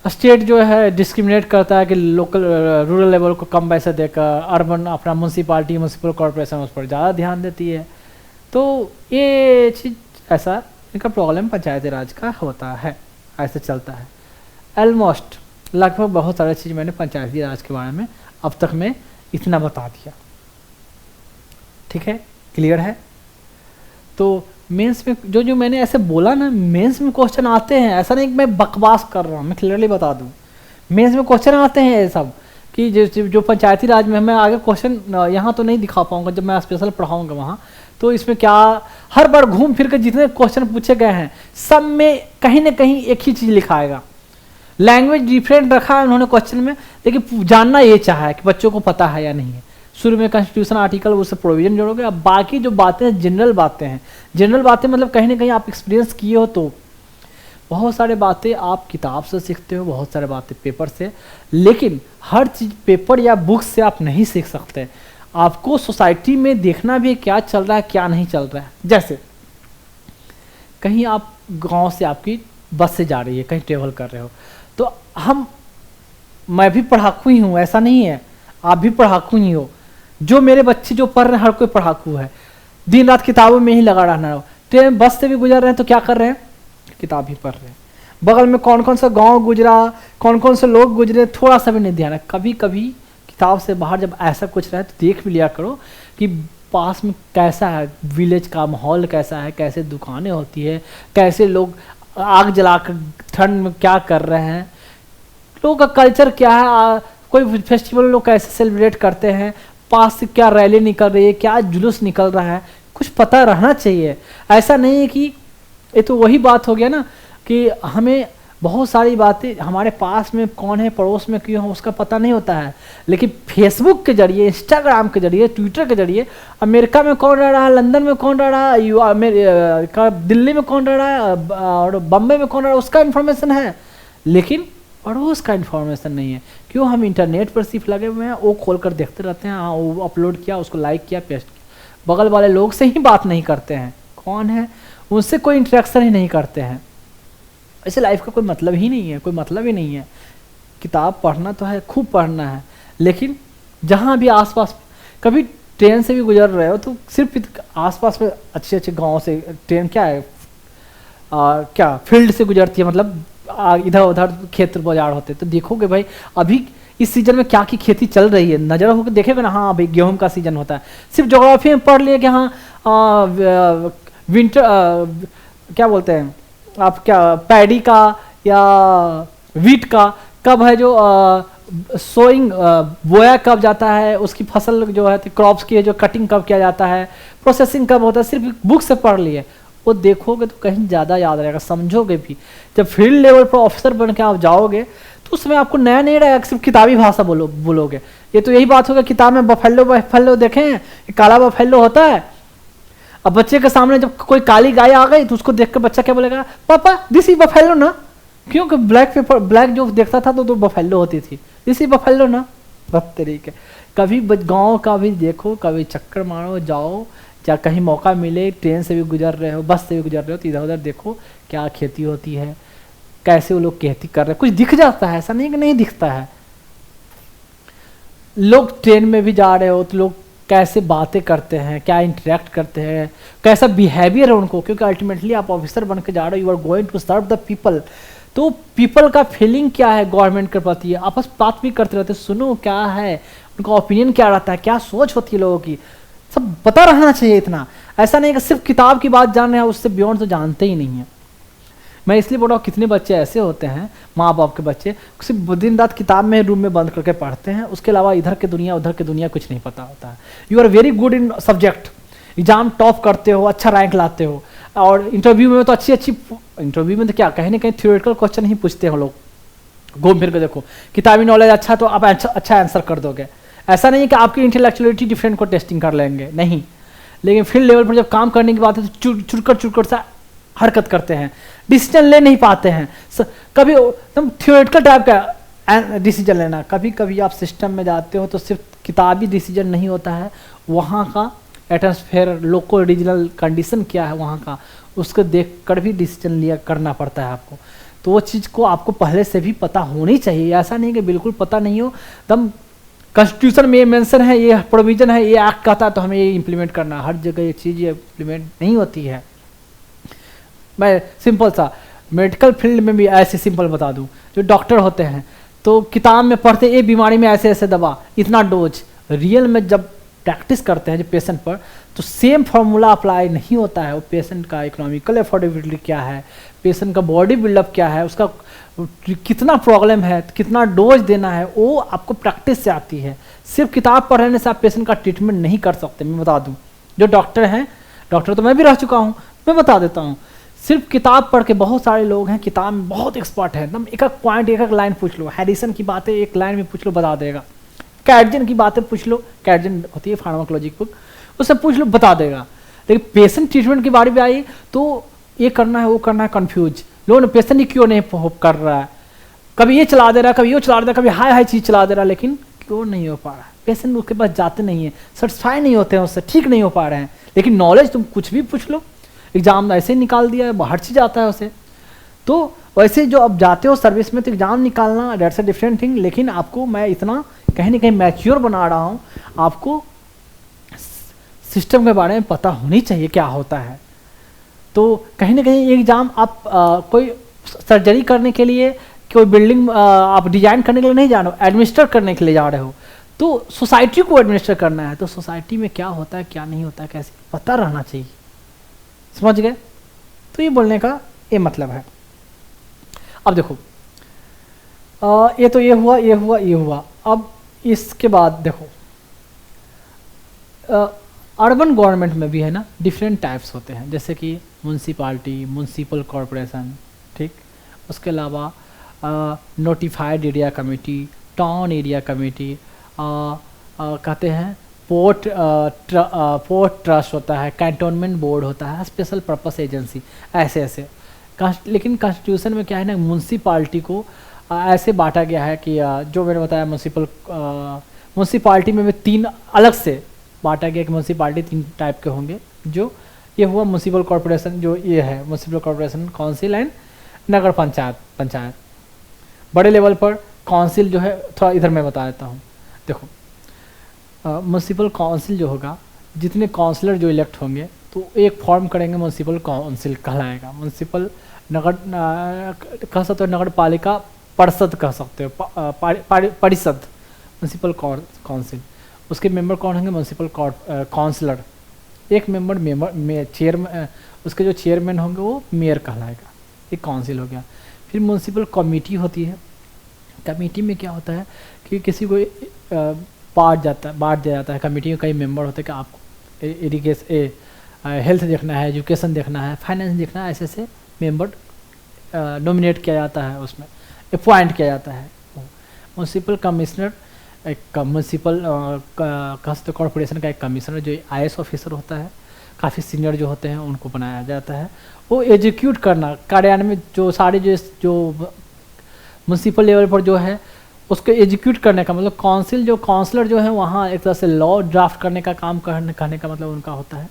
स्टेट जो है डिस्क्रिमिनेट करता है कि लोकल रूरल लेवल को कम पैसे देकर अर्बन अपना म्यूनसिपल कॉरपोरेशन उस पर ज़्यादा ध्यान देती है। तो ये चीज़ ऐसा इनका प्रॉब्लम पंचायती राज का होता है, ऐसे चलता है ऑलमोस्ट। लगभग बहुत सारी चीज़ मैंने पंचायती राज के बारे में अब तक मैं इतना बता दिया, ठीक है, क्लियर है। तो मेंस में जो मैंने ऐसे बोला ना, मेंस में क्वेश्चन आते हैं, ऐसा नहीं कि मैं बकवास कर रहा हूँ, मैं क्लियरली बता दूँ, मेंस में क्वेश्चन आते हैं ये सब कि जो पंचायती राज में, मैं आगे क्वेश्चन यहाँ तो नहीं दिखा पाऊँगा, जब मैं स्पेशल पढ़ाऊँगा वहाँ। तो इसमें क्या हर बार घूम फिर कर जितने क्वेश्चन पूछे गए हैं सब में कहीं ना कहीं एक ही चीज़ लिखा आएगा। लैंग्वेज डिफरेंट रखा है उन्होंने क्वेश्चन में, लेकिन जानना ये चाहा है कि बच्चों को पता है या नहीं है। शुरू में कॉन्स्टिट्यूशन आर्टिकल उससे प्रोविजन जोड़ोगे, अब बाकी जो बातें जनरल बातें हैं, जनरल बातें मतलब कहीं ना कहीं आप एक्सपीरियंस किए हो, तो बहुत सारे बातें आप किताब से सीखते हो, बहुत सारे बातें पेपर से, लेकिन हर चीज़ पेपर या बुक से आप नहीं सीख सकते। आपको सोसाइटी में देखना भी क्या चल रहा है क्या नहीं चल रहा है। जैसे कहीं आप गांव से आपकी बस से जा रही है, कहीं ट्रेवल कर रहे हो, तो मैं भी पढ़ाकू ही हूँ, ऐसा नहीं है, आप भी पढ़ाकू ही हो। जो मेरे बच्चे जो पढ़ रहे हैं हर कोई पढ़ाकू है, दिन रात किताबों में ही लगा रहना हो। ट्रेन बस से भी गुजर रहे हैं तो क्या कर रहे हैं? किताब ही पढ़ रहे हैं। बगल में कौन कौन सा गांव गुजरा, कौन कौन से लोग गुजरे, थोड़ा सा भी नहीं ध्यान है। कभी कभी किताब से बाहर जब ऐसा कुछ रहे तो देख भी लिया करो कि पास में कैसा है, विलेज का माहौल कैसा है, कैसे दुकानें होती है, कैसे लोग आग जलाकर ठंड में क्या कर रहे हैं, लोगों का कल्चर क्या है, कोई फेस्टिवल लोग कैसे सेलिब्रेट करते हैं, पास से क्या रैली निकल रही है, क्या जुलूस निकल रहा है, कुछ पता रहना चाहिए। ऐसा नहीं है कि ये तो वही बात हो गया ना कि हमें बहुत सारी बातें हमारे पास में कौन है, पड़ोस में क्यों है, उसका पता नहीं होता है, लेकिन फेसबुक के जरिए, इंस्टाग्राम के जरिए, ट्विटर के जरिए अमेरिका में कौन रह रहा है, लंदन में कौन रह रहा है, दिल्ली में कौन रह रहा है और बम्बई में कौन रह रहा है, उसका इन्फॉर्मेशन है, लेकिन पड़ोस का इन्फॉर्मेशन नहीं है। क्यों? हम इंटरनेट पर सिर्फ लगे हुए हैं, वो खोल कर देखते रहते हैं, हाँ वो अपलोड किया, उसको लाइक किया, पेस्ट किया, बगल वाले लोग से ही बात नहीं करते हैं, कौन है उनसे कोई इंटरेक्शन ही नहीं करते हैं। ऐसे लाइफ का कोई मतलब ही नहीं है, कोई मतलब ही नहीं है। किताब पढ़ना तो है, खूब पढ़ना है, लेकिन जहाँ भी आसपास, कभी ट्रेन से भी गुजर रहे हो तो सिर्फ आसपास में अच्छे अच्छे गांव से ट्रेन क्या है, क्या फील्ड से गुजरती है, मतलब इधर उधर खेत बाजार होते, तो देखोगे भाई अभी इस सीजन में क्या की खेती चल रही है, नजर होकर देखेगा ना, हाँ भाई गेहूं का सीजन होता है। सिर्फ ज्योग्राफी में पढ़ लिए कि हाँ विंटर क्या बोलते हैं आप, क्या पैडी का या वीट का कब है, जो सोइंग बोया कब जाता है, उसकी फसल जो है क्रॉप्स की जो कटिंग कब किया जाता है, प्रोसेसिंग कब होता है, सिर्फ बुक से पढ़ लिए, वो देखोगे तो कहीं ज़्यादा याद रहेगा, समझोगे भी। जब फील्ड लेवल पर ऑफिसर बन के आप जाओगे तो उसमें आपको नया नहीं रहेगा, सिर्फ किताबी भाषा बोलोगे। ये तो यही बात होगा, किताब में बफेलो बफेलो देखें, काला बफेलो होता है। अब बच्चे के सामने जब कोई काली गाय आ गई तो उसको देखकर बच्चा क्या बोलेगा, पापा दिस इज बफेलो ना, क्योंकि ब्लैक जो देखता था तो बफेलो होती थी, दिस इज बफेलो ना। बस तरीके कभी गाँव का भी देखो, कभी चक्कर मारो जाओ, या कहीं मौका मिले ट्रेन से भी गुजर रहे हो, बस से भी गुजर रहे हो, तो इधर उधर देखो क्या खेती होती है, कैसे वो लोग खेती कर रहे हैं, कुछ दिख जाता है, ऐसा नहीं कि नहीं दिखता है। लोग ट्रेन में भी जा रहे हो तो लोग कैसे बातें करते हैं, क्या इंटरेक्ट करते हैं, कैसा बिहेवियर है उनको, क्योंकि अल्टीमेटली आप ऑफिसर बन के जा रहे हो, you are going to serve the people. तो पीपल का फीलिंग क्या है गवर्नमेंट के प्रति, आपस बात भी करते रहते, सुनो क्या है उनका ओपिनियन, क्या रहता है, क्या सोच होती है लोगों की, सब पता रहना चाहिए। इतना ऐसा नहीं कि सिर्फ किताब की बात जान रहे हैं, उससे बियॉन्ड तो जानते ही नहीं है। मैं इसलिए बोल रहा हूँ, कितने बच्चे ऐसे होते हैं, माँ बाप के बच्चे सिर्फ दिन रात किताब में रूम में बंद करके पढ़ते हैं, उसके अलावा इधर की दुनिया उधर की दुनिया कुछ नहीं पता होता है। You are very good in subject, exam top करते हो, अच्छा रैंक लाते हो, और इंटरव्यू में तो अच्छी इंटरव्यू में तो क्या कहीं ना कहीं थ्योरेटिकल क्वेश्चन ही पूछते हैं लोग, घूम फिर के देखो, किताबी नॉलेज अच्छा तो आप अच्छा आंसर कर दोगे। ऐसा नहीं है कि आपकी इंटेलेक्चुअलिटी डिफरेंट को टेस्टिंग कर लेंगे, नहीं, लेकिन फील्ड लेवल पर जब काम करने की बात है तो चुरकट सा हरकत करते हैं, डिसीजन ले नहीं पाते हैं। कभी एकदम थ्योरेटिकल टाइप का डिसीजन लेना, कभी कभी आप सिस्टम में जाते हो तो सिर्फ किताबी डिसीजन नहीं होता है, वहाँ का एटमॉस्फेयर, लोकल रीजनल कंडीशन क्या है वहाँ का, उसको देख कर भी डिसीजन लिया करना पड़ता है आपको। तो वो चीज़ को आपको पहले से भी पता होनी चाहिए, ऐसा नहीं कि बिल्कुल पता नहीं हो। तब कॉन्स्टिट्यूशन में ये मेंशन है, ये प्रोविजन है, ये एक्ट कहता है तो हमें ये इम्प्लीमेंट करना, हर जगह ये चीज़ ये इम्प्लीमेंट नहीं होती है। मैं सिंपल सा मेडिकल फील्ड में भी ऐसे सिंपल बता दूं, जो डॉक्टर होते हैं तो किताब में पढ़ते ये बीमारी में ऐसे ऐसे दवा, इतना डोज, रियल में जब प्रैक्टिस करते हैं जो पेशेंट पर, तो सेम फार्मूला अप्लाई नहीं होता है। वो पेशेंट का इकोनॉमिकल अफोर्डेबिलिटी क्या है, पेशेंट का बॉडी बिल्डअप क्या है, उसका कितना प्रॉब्लम है, कितना डोज देना है, वो आपको प्रैक्टिस से आती है। सिर्फ किताब पढ़ने से आप पेशेंट का ट्रीटमेंट नहीं कर सकते। मैं बता दूं, जो डॉक्टर हैं, डॉक्टर तो मैं भी रह चुका हूँ, मैं बता देता हूँ, सिर्फ किताब पढ़ के बहुत सारे लोग हैं किताब में बहुत एक्सपर्ट है, एकदम एक एक पॉइंट एक एक लाइन पूछ लो, हैरिसन की बातें एक लाइन में पूछ लो बता देगा, कैटजन की बातें पूछ लो, कैटजन होती है फार्माकोलॉजी बुक, उससे पूछ लो बता देगा। लेकिन पेशेंट ट्रीटमेंट की बारी में आई तो ये करना है वो करना है, कन्फ्यूज लोगों ने, पेशेंट ही क्यों नहीं कर रहा है, कभी ये चला दे रहा है, कभी ये चला दे रहा है, कभी हाई हाई चीज़ चला दे रहा है, लेकिन क्यों नहीं हो पा रहा है। पेशेंट उसके पास जाते नहीं है, सेटिस्फाई नहीं होते हैं उससे, ठीक नहीं हो पा रहे हैं। लेकिन नॉलेज तुम कुछ भी पूछ लो, एग्जाम ऐसे ही निकाल दिया है, हर चीज़ आता है उसे। तो वैसे जो अब जाते हो सर्विस में तो एग्जाम निकालना दैट्स अ डिफरेंट थिंग, लेकिन आपको मैं इतना कहीं ना कहीं मैच्योर बना रहा हूँ, आपको सिस्टम के बारे में पता होनी चाहिए क्या होता है। तो कहीं ना कहीं एग्जाम आप कोई सर्जरी करने के लिए, कोई बिल्डिंग आप डिजाइन करने के लिए नहीं जा रहे हो, एडमिनिस्टर करने के लिए जा रहे हो, तो सोसाइटी को एडमिनिस्टर करना है, तो सोसाइटी में क्या होता है क्या नहीं होता है कैसे पता रहना चाहिए, समझ गए। तो ये बोलने का ये मतलब है। अब देखो ये तो ये हुआ ये हुआ ये हुआ, अब इसके बाद देखो अर्बन गवर्नमेंट में भी है ना डिफरेंट टाइप्स होते हैं, जैसे कि म्यूनसिपाल्टी, म्यूनसिपल कॉरपोरेशन, ठीक, उसके अलावा notified area committee, town area committee, कहते हैं पोर्ट ट्रस्ट होता है, कैंटोनमेंट बोर्ड होता है, स्पेशल पर्पस एजेंसी, ऐसे ऐसे। लेकिन कॉन्स्टिट्यूशन में क्या है ना, म्यूनसिपाल्टी को ऐसे बांटा गया है कि जो मैंने बताया म्यूनसिपाल्टी में भी तीन अलग से बांटा गया कि म्यूनसिपाल्टी तीन टाइप के होंगे। जो ये हुआ म्यूनसिपल कॉर्पोरेशन, जो ये है म्यूनसिपल कॉर्पोरेशन, काउंसिल एंड नगर पंचायत। बड़े लेवल पर काउंसिल जो है, थोड़ा इधर मैं बता देता हूँ। देखो म्यूनसिपल काउंसिल जो होगा, जितने काउंसलर जो इलेक्ट होंगे तो एक फॉर्म करेंगे, म्यूनसिपल काउंसिल कहलाएगा। म्यूनसिपल नगर कह सकते हो, नगर पालिका परिषद कह सकते हो, परिषद, म्यूनसिपल काउंसिल। उसके मेंबर कौन होंगे? Municipal councillor. एक मेंबर चेयरमैन, उसके जो चेयरमैन होंगे वो मेयर कहलाएगा। एक काउंसिल हो गया। फिर म्यूनसिपल कमेटी होती है। कमेटी में क्या होता है कि किसी को बांट दिया जाता है। कमेटी में कई मेंबर होते हैं कि आपको हेल्थ देखना है, एजुकेशन देखना है, फाइनेंस देखना है, ऐसे ऐसे मेंबर नॉमिनेट किया जाता है, उसमें अपॉइंट किया जाता है। म्यूनसिपल कमिश्नर, एक म्यूनसिपल कॉरपोरेशन का एक कमिश्नर जो IAS ऑफिसर होता है, काफ़ी सीनियर जो होते हैं उनको बनाया जाता है। वो एग्जीक्यूट करना, कार्यान्वयन, जो सारे जो म्यूनसिपल लेवल पर जो है उसको एग्जीक्यूट करने का मतलब काउंसिल, जो काउंसलर जो है वहाँ एक तरह से लॉ ड्राफ्ट करने का काम करने का मतलब उनका होता है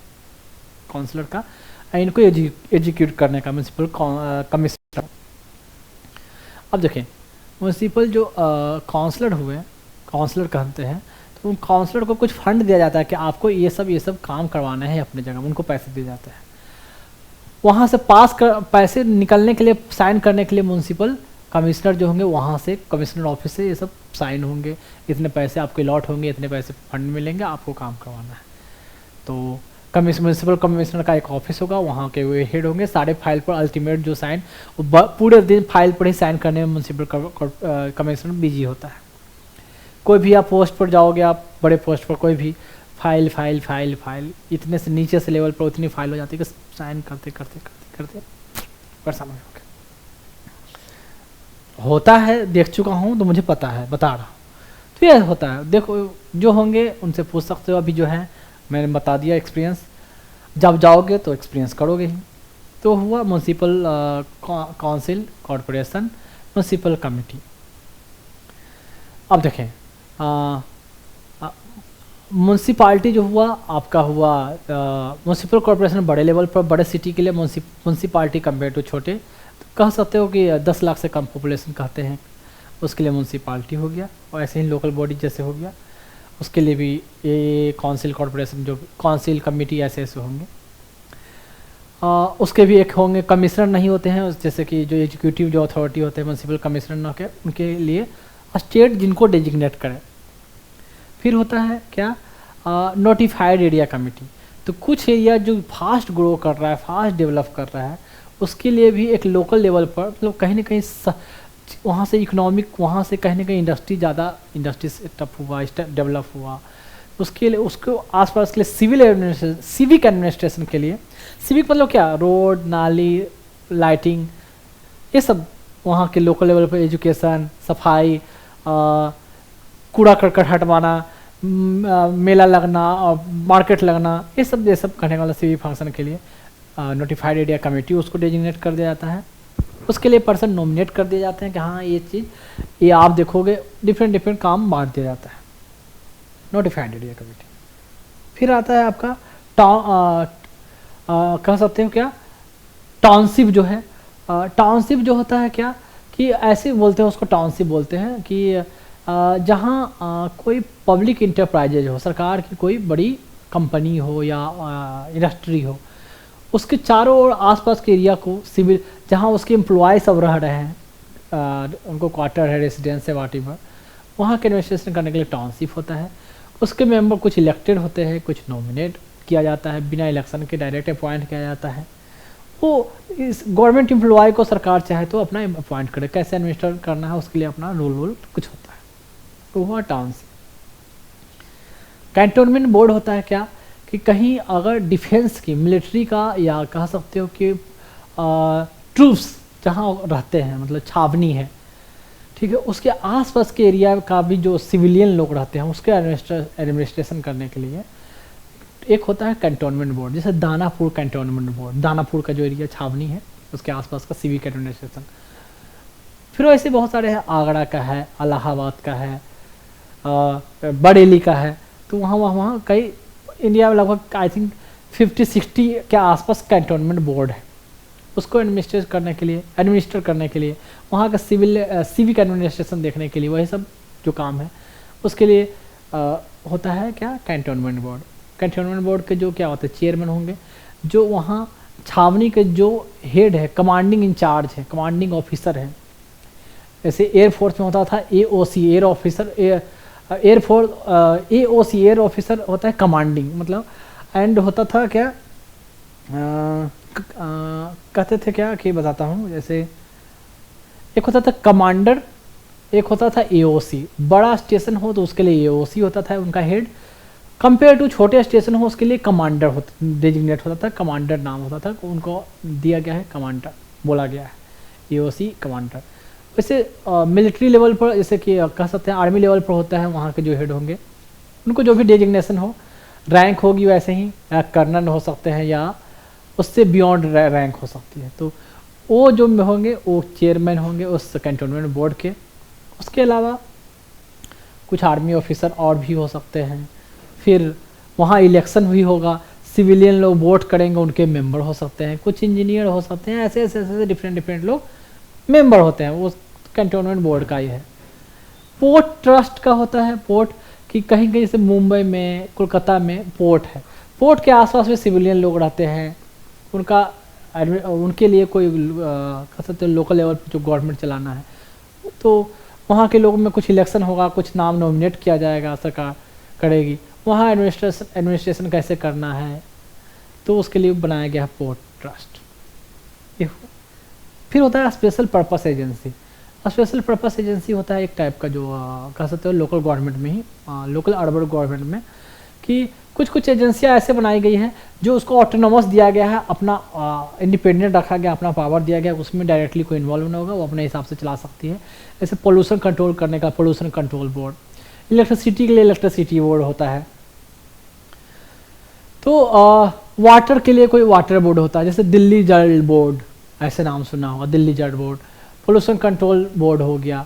काउंसलर का, इनको एग्जीक्यूट करने का म्यूनसिपल कमिश्नर। अब देखें म्यूनसिपल जो काउंसलर हुए, काउंसलर कहते हैं, तो उन काउंसलर को कुछ फंड दिया जाता है कि आपको ये सब काम करवाना है अपने जगह, उनको पैसे दिए जाते हैं। वहाँ से पैसे निकलने के लिए, साइन करने के लिए म्यूनसिपल कमिश्नर जो होंगे वहाँ से, कमिश्नर ऑफिस से ये सब साइन होंगे, इतने पैसे आपके अलॉट होंगे, इतने पैसे फंड मिलेंगे, आपको काम करवाना है। तो म्यूनसिपल कमिश्नर का एक ऑफिस होगा, वहाँ के वे हेड होंगे, सारे फाइल पर अल्टीमेट जो साइन, पूरे दिन फाइल पर ही साइन करने में म्यूनसिपल कमिश्नर बिजी होता है। कोई भी आप पोस्ट पर जाओगे, आप बड़े पोस्ट पर, कोई भी फाइल फाइल फाइल फाइल, इतने से नीचे से लेवल पर उतनी फाइल हो जाती है कि साइन करते करते करते करते परेशान हो गया। होता है, देख चुका हूँ तो मुझे पता है, बता रहा हूँ। तो ये होता है। देखो जो होंगे उनसे पूछ सकते हो, अभी जो है मैंने बता दिया एक्सपीरियंस, जब जाओगे तो एक्सपीरियंस करोगे ही। तो हुआ municipal council, corporation, municipal committee. अब देखें म्यूनसिपालिटी जो हुआ आपका हुआ, म्यूनसिपल कॉरपोरेशन बड़े लेवल पर, बड़े सिटी के लिए म्यूनसिपालिटी कंपेयर टू छोटे, तो कह सकते हो कि 10 लाख से कम पॉपुलेशन कहते हैं, उसके लिए म्यूनसिपालिटी हो गया। और ऐसे ही लोकल बॉडी जैसे हो गया, उसके लिए भी ये काउंसिल, कॉरपोरेशन, जो काउंसिल कमेटी ऐसे ऐसे होंगे। उसके भी एक होंगे कमिश्नर नहीं होते हैं, जैसे कि जो एग्जीक्यूटिव जो अथॉरिटी होते हैं म्यूनसिपल कमिश्नर न के, उनके लिए स्टेट जिनको डेजिग्नेट करें। फिर होता है क्या, नोटिफाइड एरिया कमेटी। तो कुछ एरिया जो फास्ट ग्रो कर रहा है, फास्ट डेवलप कर रहा है, उसके लिए भी एक लोकल लेवल पर, मतलब कहीं ना कहीं वहाँ से इकोनॉमिक, वहाँ से कहीं ना कहीं इंडस्ट्री सेटअप हुआ, डेवलप हुआ, उसके लिए, उसको आसपास के लिए सिविक एडमिनिस्ट्रेशन के लिए, सिविक मतलब क्या, रोड, नाली, लाइटिंग, ये सब वहाँ के लोकल लेवल पर, एजुकेशन, सफाई, कूड़ा करकट हटवाना, मेला लगना और मार्केट लगना, ये सब करने वाला सिविक फंक्शन के लिए नोटिफाइड एरिया कमेटी, उसको डेजिग्नेट कर दिया जाता है। उसके लिए पर्सन नॉमिनेट कर दिए जाते हैं कि हाँ ये चीज़, ये आप देखोगे, डिफरेंट काम बांट दिया जाता है, नोटिफाइड एरिया कमेटी। फिर आता है आपका कह सकते हो क्या, टाउनशिप जो है। टाउनशिप जो होता है क्या, कि ऐसे बोलते हैं उसको, टाउनशिप बोलते हैं कि जहाँ कोई पब्लिक इंटरप्राइजेज हो, सरकार की कोई बड़ी कंपनी हो या इंडस्ट्री हो, उसके चारों ओर आसपास के एरिया को सिविल, जहाँ उसके एम्प्लॉय सब रह रहे हैं, उनको क्वार्टर है, रेसिडेंस है, वाटिवर, वहाँ के एडमिनिस्ट्रेशन करने के लिए टाउनशिप होता है। उसके मेंबर कुछ इलेक्टेड होते हैं, कुछ नॉमिनेट किया जाता है, बिना इलेक्शन के डायरेक्ट अपॉइंट किया जाता है। वो इस गवर्नमेंट एम्प्लॉय को सरकार चाहे तो अपना अपॉइंट करे, कैसे एडमिनिस्टर करना है उसके लिए अपना रूल कुछ होता है। तो हुआ टाउनशिप। कैंटोनमेंट बोर्ड होता है क्या, कि कहीं अगर डिफेंस की, मिलिट्री का, या कह सकते हो कि ट्रूप्स जहाँ रहते हैं, मतलब छावनी है, ठीक है, उसके आसपास के एरिया का भी जो सिविलियन लोग रहते हैं उसके एडमिनिस्ट्रेशन करने के लिए एक होता है कैंटोनमेंट बोर्ड। जैसे दानापुर कैंटोनमेंट बोर्ड, दानापुर का जो एरिया छावनी है उसके आसपास का सिविक एडमिनिस्ट्रेशन। फिर ऐसे बहुत सारे हैं, आगरा का है, इलाहाबाद का है, बरेली का है। तो वहाँ कई, इंडिया में लगभग आई थिंक 50-60 के आसपास कैंटोनमेंट बोर्ड है। उसको एडमिनिस्टर करने के लिए, वहाँ का सिविक एडमिनिस्ट्रेशन देखने के लिए, वही सब जो काम है उसके लिए होता है क्या, कैंटोनमेंट बोर्ड। कैंटोनमेंट बोर्ड के जो क्या होते हैं, चेयरमैन होंगे, जो वहाँ छावनी के जो हेड है, कमांडिंग इंचार्ज है, कमांडिंग ऑफिसर है। जैसे एयरफोर्स में होता था AOC air officer, AOC air officer होता है कमांडिंग मतलब, एंड होता था क्या कहते थे क्या कि बताता हूँ, जैसे एक होता था कमांडर, एक होता था AOC। बड़ा स्टेशन हो तो उसके लिए AOC होता था उनका हेड, कंपेयर टू छोटे स्टेशन हो उसके लिए कमांडर होता, डेजिग्नेट होता था, कमांडर नाम होता था, उनको दिया गया है कमांडर, बोला गया है AOC कमांडर। वैसे मिलिट्री लेवल पर जैसे कि कह सकते हैं आर्मी लेवल पर होता है, वहाँ के जो हेड होंगे उनको जो भी डेजिग्नेशन हो, रैंक होगी वैसे ही, या कर्नल हो सकते हैं या उससे बियॉन्ड रैंक हो सकती है। तो वो जो होंगे वो चेयरमैन होंगे उस कैंटोनमेंट बोर्ड के। उसके अलावा कुछ आर्मी ऑफिसर और भी हो सकते हैं। फिर वहाँ इलेक्शन भी होगा, सिविलियन लोग वोट करेंगे, उनके मेंबर हो सकते हैं, कुछ इंजीनियर हो सकते हैं, ऐसे ऐसे ऐसे डिफरेंट लोग मेंबर होते हैं, वो कैंटोनमेंट बोर्ड का ही है। पोर्ट ट्रस्ट का होता है, पोर्ट कि कहीं कहीं जैसे मुंबई में, कोलकाता में पोर्ट है, पोर्ट के आसपास में सिविलियन लोग रहते हैं, उनके लिए कोई कह सकते हैं लोकल लेवल पर जो गवर्नमेंट चलाना है, तो वहाँ के लोगों में कुछ इलेक्शन होगा, कुछ नाम नॉमिनेट किया जाएगा, सरकार करेगी, वहाँ एडमिनिस्ट्रेशन कैसे करना है, तो उसके लिए बनाया गया है पोर्ट ट्रस्ट। फिर होता है special purpose agency. Special purpose agency होता है एक टाइप का जो कह सकते हो लोकल गवर्नमेंट में ही, लोकल अर्बन गवर्नमेंट में, कि कुछ एजेंसियां ऐसे बनाई गई हैं जो उसको ऑटोनोमस दिया गया है, अपना इंडिपेंडेंट रखा गया, अपना पावर दिया गया, उसमें डायरेक्टली कोई इन्वॉल्व नहीं होगा, वो अपने हिसाब से चला सकती है। जैसे पोल्यूशन कंट्रोल करने का पोल्यूशन कंट्रोल बोर्ड, इलेक्ट्रिसिटी के लिए इलेक्ट्रिसिटी बोर्ड होता है, तो वाटर के लिए कोई वाटर बोर्ड होता है, जैसे दिल्ली जल बोर्ड, ऐसे नाम सुना होगा, दिल्ली जल बोर्ड। पोल्यूशन कंट्रोल बोर्ड हो गया।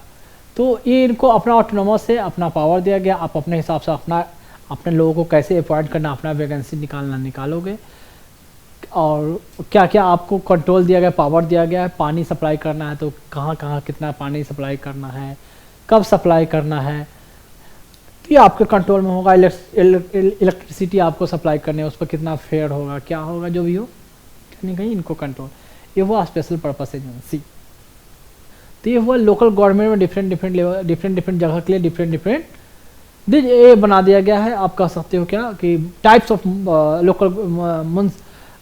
तो ये इनको अपना ऑटोनोमस से अपना पावर दिया गया, आप अपने हिसाब से अपने लोगों को कैसे अपॉइंट करना, अपना वैकेंसी निकालोगे, और क्या क्या आपको कंट्रोल दिया गया, पावर दिया गया है। पानी सप्लाई करना है तो कहाँ कहाँ कितना पानी सप्लाई करना है, कब सप्लाई करना है, तो ये आपके कंट्रोल में होगा। इलेक्ट्रिसिटी आपको सप्लाई करनी है, उस पर कितना फेयर होगा, क्या होगा, जो भी हो, कहीं कहीं इनको कंट्रोल, ये हुआ स्पेशल पर्पस एजेंसी। तो ये हुआ लोकल गवर्नमेंट में डिफरेंट जगह के लिए डिफरेंट ये बना दिया गया है। आप कह सकते हो क्या कि types of local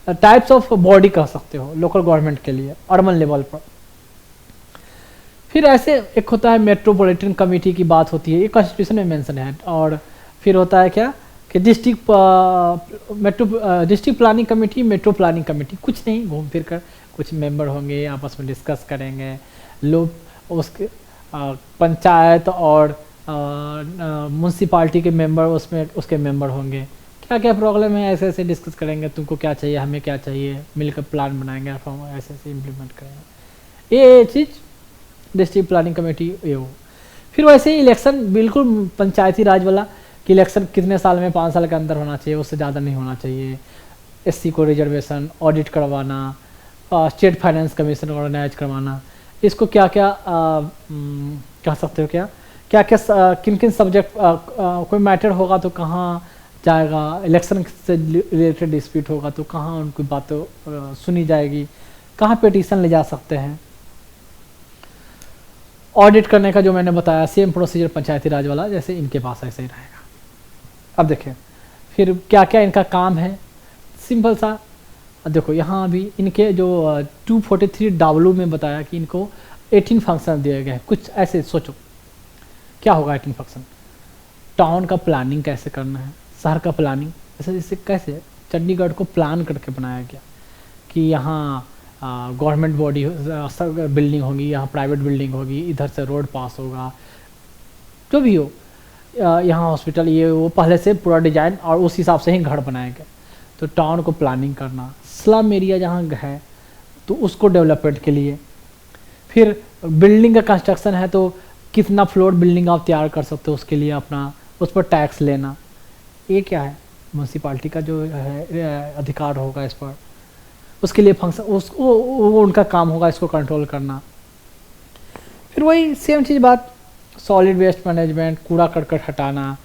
types of body कह सकते हो लोकल गवर्नमेंट के लिए अर्बन लेवल पर। फिर ऐसे एक होता है मेट्रोपॉलिटन कमेटी की बात होती है, ये कॉन्स्टिट्यूशन में मेंशन है। और फिर होता है क्या कि district planning committee, metro planning committee, कुछ नहीं, घूम फिर कर कुछ मेंबर होंगे, आपस में डिस्कस करेंगे, लोग उसके पंचायत और म्यूनसिपाल्टी के मेंबर उसमें उसके मेंबर होंगे, क्या क्या प्रॉब्लम है ऐसे ऐसे डिस्कस करेंगे, तुमको क्या चाहिए, हमें क्या चाहिए, मिलकर प्लान बनाएंगे, ऐसे ऐसे इम्प्लीमेंट करेंगे। ये चीज़ डिस्ट्रिक्ट प्लानिंग कमेटी ये हो। फिर वैसे ही इलेक्शन बिल्कुल पंचायती राज वाला कि इलेक्शन कितने साल में, 5 साल के अंदर होना चाहिए, उससे ज़्यादा नहीं होना चाहिए। SC को रिजर्वेशन, ऑडिट करवाना, स्टेट फाइनेंस कमीशन ऑर्गेनाइज करवाना, इसको क्या क्या कह सकते हो क्या किन किन सब्जेक्ट कोई मैटर होगा तो कहाँ जाएगा, इलेक्शन से रिलेटेड डिस्प्यूट होगा तो कहाँ उनकी बातें सुनी जाएगी, कहाँ पिटीशन ले जा सकते हैं। ऑडिट करने का जो मैंने बताया सेम प्रोसीजर पंचायती राज वाला जैसे इनके पास ऐसे ही रहेगा। अब देखिए फिर क्या क्या इनका काम है, सिंपल सा देखो यहाँ भी इनके जो 243W में बताया कि इनको 18 फंक्शन दिए गए हैं। कुछ ऐसे सोचो क्या होगा 18 फंक्शन। टाउन का प्लानिंग कैसे करना है, शहर का प्लानिंग जैसे कैसे चंडीगढ़ को प्लान करके बनाया गया कि यहाँ गवर्नमेंट बॉडी बिल्डिंग होगी, यहाँ प्राइवेट बिल्डिंग होगी, इधर से रोड पास होगा, जो भी हो, यहाँ हॉस्पिटल, ये वो पहले से पूरा डिजाइन और उस हिसाब से ही घर बनाया गया। तो टाउन को प्लानिंग करना, स्लम एरिया जहाँ है तो उसको डेवलपमेंट के लिए। फिर बिल्डिंग का कंस्ट्रक्शन है तो कितना फ्लोर बिल्डिंग आप तैयार कर सकते हो, उसके लिए अपना उस पर टैक्स लेना, ये क्या है म्यूनसिपाल्टी का जो है अधिकार होगा इस पर। उसके लिए फंक्शन वो उनका काम होगा इसको कंट्रोल करना। फिर वही सेम चीज़ बात, सॉलिड वेस्ट मैनेजमेंट, कूड़ा करकट हटाना,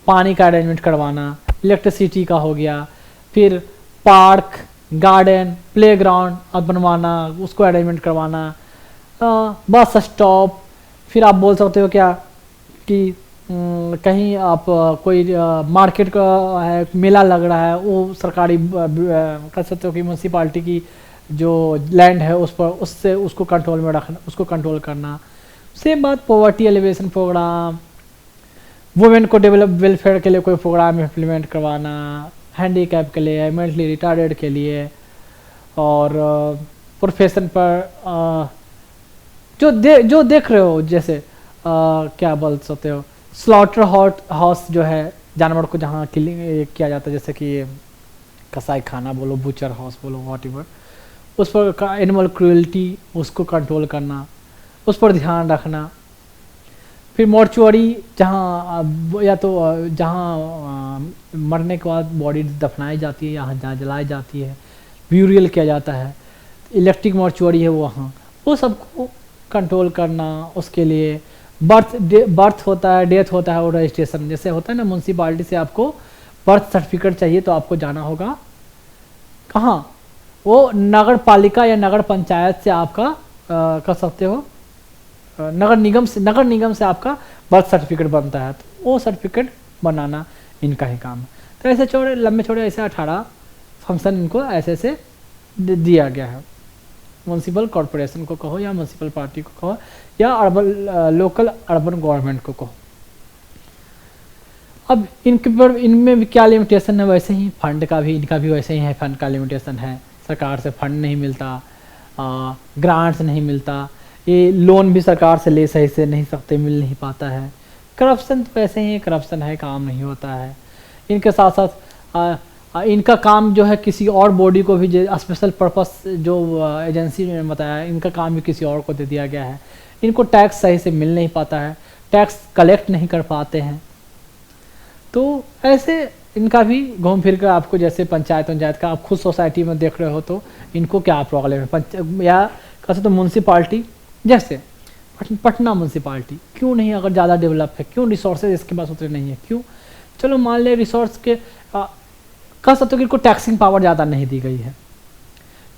पानी का अरेंजमेंट करवाना, इलेक्ट्रिसिटी का हो गया, फिर पार्क, गार्डन, प्लेग्राउंड अब बनवाना, उसको अरेंजमेंट करवाना, बस स्टॉप। फिर आप बोल सकते हो क्या कि कहीं आप कोई मार्केट का है, मेला लग रहा है, वो सरकारी कह सकते हो कि म्यूनसिपाल्टी की जो लैंड है उस पर उससे उसको कंट्रोल में रखना, उसको कंट्रोल करना। सेम बात पॉवर्टी एलिवेशन प्रोग्राम, वुमेन को डेवलप वेलफेयर के लिए कोई प्रोग्राम इम्प्लीमेंट करवाना, हैंडीकैप के लिए, मेंटली रिटार्डेड के लिए, और प्रोफेशन पर जो देख रहे हो जैसे क्या बोल सकते हो, स्लॉटर हाउस जो है, जानवर को जहाँ किलिंग किया जाता है, जैसे कि कसाई खाना बोलो, बुचर हाउस बोलो, व्हाटएवर, उस पर एनिमल क्रूएल्टी उसको कंट्रोल करना, उस पर ध्यान रखना। फिर मॉर्चुअरी जहाँ या तो जहाँ मरने के बाद बॉडी दफनाई जाती है, जहाँ जलाई जाती है, ब्यूरियल किया जाता है, इलेक्ट्रिक मॉर्चुअरी है वहाँ, वो सबको कंट्रोल करना। उसके लिए बर्थ होता है, डेथ होता है, और रजिस्ट्रेशन जैसे होता है ना, म्यूनसिपाल्टी से आपको बर्थ सर्टिफिकेट चाहिए तो आपको जाना होगा कहाँ, वो नगर पालिका या नगर पंचायत से आपका कर सकते हो, नगर निगम से आपका बर्थ सर्टिफिकेट बनता है, तो वो सर्टिफिकेट बनाना इनका ही काम है। तो ऐसे छोटे लंबे छोटे ऐसे 18 फंक्शन इनको ऐसे दिया गया है। म्यूनसिपल कॉरपोरेशन को कहो या म्यूनसिपल पार्टी को कहो या लोकल अर्बन गवर्नमेंट को कहो। अब इनमें भी क्या लिमिटेशन है, वैसे ही फंड का भी, इनका भी वैसे ही है, फंड का लिमिटेशन है, सरकार से फंड नहीं मिलता, ग्रांट्स नहीं मिलता, ये लोन भी सरकार से ले सही से नहीं सकते, मिल नहीं पाता है। करप्शन तो वैसे ही करप्शन है, काम नहीं होता है। इनके साथ साथ इनका काम जो है किसी और बॉडी को भी, स्पेशल पर्पस जो एजेंसी ने बताया, इनका काम भी किसी और को दे दिया गया है। इनको टैक्स सही से मिल नहीं पाता है, टैक्स कलेक्ट नहीं कर पाते हैं। तो ऐसे इनका भी घूम फिर कर आपको, जैसे पंचायत का आप खुद सोसाइटी में देख रहे हो तो इनको क्या प्रॉब्लम है, या कैसे तो म्यूनसिपाल्टी जैसे पटना म्यूनसिपाल्टी क्यों नहीं, अगर ज़्यादा डेवलप है, क्यों रिसोर्सेज इसके पास उतरे नहीं है, क्यों, चलो मान ले रिसोर्स के कह सकते हो कि इनको टैक्सिंग पावर ज़्यादा नहीं दी गई है।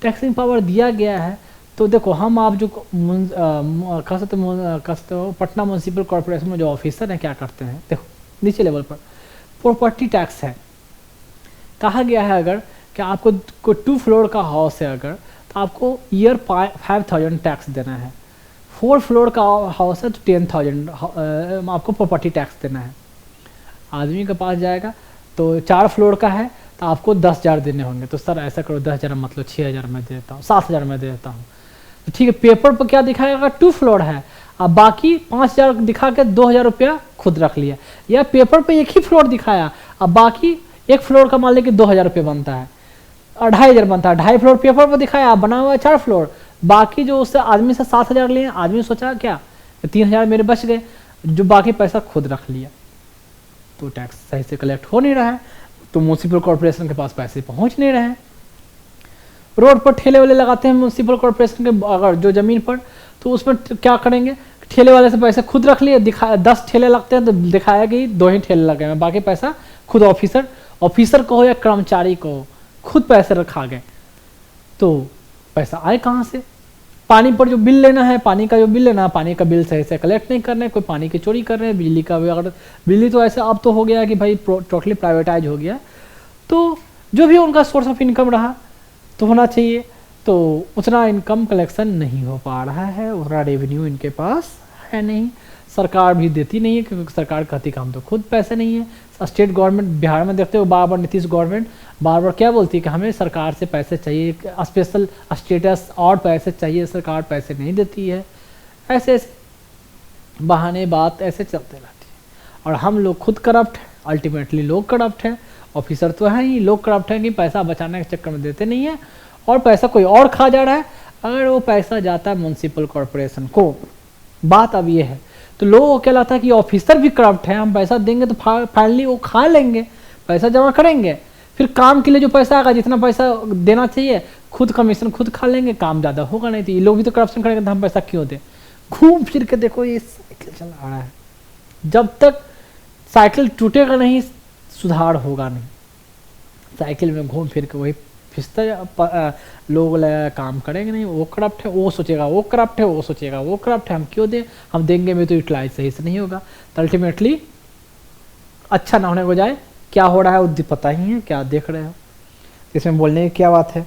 टैक्सिंग पावर दिया गया है तो देखो, हम आप जो कह सकते हो पटना म्यूनसिपल कॉरपोरेशन में जो ऑफिसर हैं क्या करते हैं, देखो नीचे लेवल पर प्रॉपर्टी टैक्स है, कहा गया है अगर कि आपको कोई 2 फ्लोर का हाउस है अगर, तो आपको ईयर 5,000 टैक्स देना है। 4 फ्लोर का हाउस है तो 10,000 आपको प्रॉपर्टी टैक्स देना है। आदमी के पास जाएगा तो 4 फ्लोर का है तो आपको 10,000 देने होंगे। तो सर ऐसा करो 10,000 मतलब 6,000 मैं दे देता हूँ, 7,000 मैं दे देता हूँ। तो ठीक है, पेपर पर क्या दिखाएगा, 2 फ्लोर है, अब बाकी 5,000 दिखा के 2,000 रुपया खुद रख लिया, या पेपर पे 1 ही फ्लोर दिखाया, अब बाकी 1 फ्लोर का मान लें 2,000 रुपये बनता है, 2,500 बनता है, 2.5 फ्लोर पेपर पर दिखाया, बना हुआ है 4 फ्लोर, बाकी जो उससे आदमी से 7,000 लिए, आदमी सोचा क्या 3,000 मेरे बच गए, जो बाकी पैसा खुद रख लिया। तो टैक्स सही से कलेक्ट हो नहीं रहा है, तो म्यूनसिपल कॉर्पोरेशन के पास पैसे पहुंच नहीं रहे हैं। रोड पर ठेले वाले लगाते हैं म्यूनसिपल कॉर्पोरेशन के अगर जो ज़मीन पर, तो उसमें क्या करेंगे, ठेले वाले से पैसे खुद रख लिए, 10 ठेले लगते हैं तो दिखाया कि 2 ही ठेले लगे हैं, बाकी पैसा खुद ऑफिसर को हो या कर्मचारी को हो, खुद पैसे रखा गए। तो पैसा आए कहाँ से, पानी पर जो बिल लेना है, पानी का जो बिल लेना है, पानी का बिल सही से कलेक्ट नहीं कर रहे हैं, कोई पानी की चोरी कर रहे हैं, बिजली का भी, अगर बिजली तो ऐसा अब तो हो गया कि भाई टोटली प्राइवेटाइज हो गया, तो जो भी उनका सोर्स ऑफ इनकम रहा तो होना चाहिए, तो उतना इनकम कलेक्शन नहीं हो पा रहा है, उतना रेवेन्यू इनके पास है नहीं, सरकार भी देती नहीं है, क्योंकि सरकार कहती कि हम तो खुद पैसे नहीं है। स्टेट गवर्नमेंट बिहार में देखते हो बार बार नीतीश गवर्नमेंट बार बार क्या बोलती है कि हमें सरकार से पैसे चाहिए, स्पेशल स्टेटस और पैसे चाहिए, सरकार पैसे नहीं देती है। ऐसे ऐसे बहाने बात ऐसे चलते रहती है, और हम लोग खुद करप्ट हैं, अल्टीमेटली लोग करप्ट हैं, ऑफिसर तो है ही, लोग करप्ट हैं कि पैसा बचाने के चक्कर में देते नहीं है, और पैसा कोई और खा जा रहा है। अगर वो पैसा जाता है म्यूनसिपल कॉरपोरेशन को, बात अब ये है, तो लोगों को क्या लगता है कि ऑफिसर भी करप्ट है, हम पैसा देंगे तो फाइनली वो खा लेंगे, पैसा जमा करेंगे, फिर काम के लिए जो पैसा आएगा, जितना पैसा देना चाहिए खुद कमीशन खुद खा लेंगे, काम ज़्यादा होगा नहीं। तो ये लोग भी तो करप्शन करेंगे तो हम पैसा क्यों दें। घूम फिर के देखो ये साइकिल चला रहा है, जब तक साइकिल टूटेगा नहीं सुधार होगा नहीं। साइकिल में घूम फिर के वही फिसता लोग काम करेंगे नहीं। वो करप्ट है, वो सोचेगा वो करप्ट है, वो सोचेगा वो करप्ट है, हम क्यों दें, हम देंगे में तो यूटिलाइज सही से नहीं होगा। तो अल्टीमेटली अच्छा ना होने को जाए। क्या हो रहा है वो पता ही है, क्या देख रहे हो, इसमें बोलने की क्या बात है।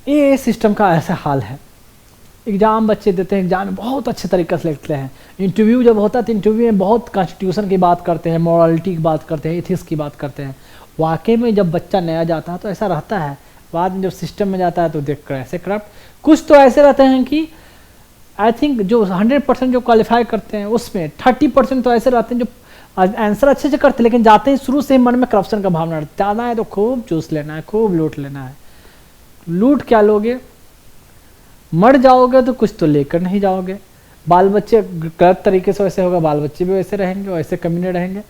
ये सिस्टम का ऐसा हाल है। एग्ज़ाम बच्चे देते हैं, एग्ज़ाम में बहुत अच्छे तरीके से लिखते हैं। इंटरव्यू जब होता है तो इंटरव्यू में बहुत कॉन्स्टिट्यूशन की बात करते हैं, मॉरलिटी की बात करते हैं, एथिक्स की बात करते हैं। वाकई में जब बच्चा नया जाता है तो ऐसा रहता है, बाद में जब सिस्टम में जाता है तो देख कर ऐसे करप्ट। कुछ तो ऐसे रहते हैं कि आई थिंक जो 100% जो क्वालिफाई करते हैं उसमें 30% तो ऐसे रहते हैं जो आंसर अच्छे से करते हैं, लेकिन जाते हैं शुरू से मन में करप्शन का भावना ज़्यादा है तो खूब चूस लेना है, खूब लूट लेना है। लूट क्या लोगे, मर जाओगे तो कुछ तो लेकर नहीं जाओगे। बाल बच्चे गलत तरीके से वैसे होगा, बाल बच्चे भी वैसे रहेंगे, वैसे कमीने रहेंगे।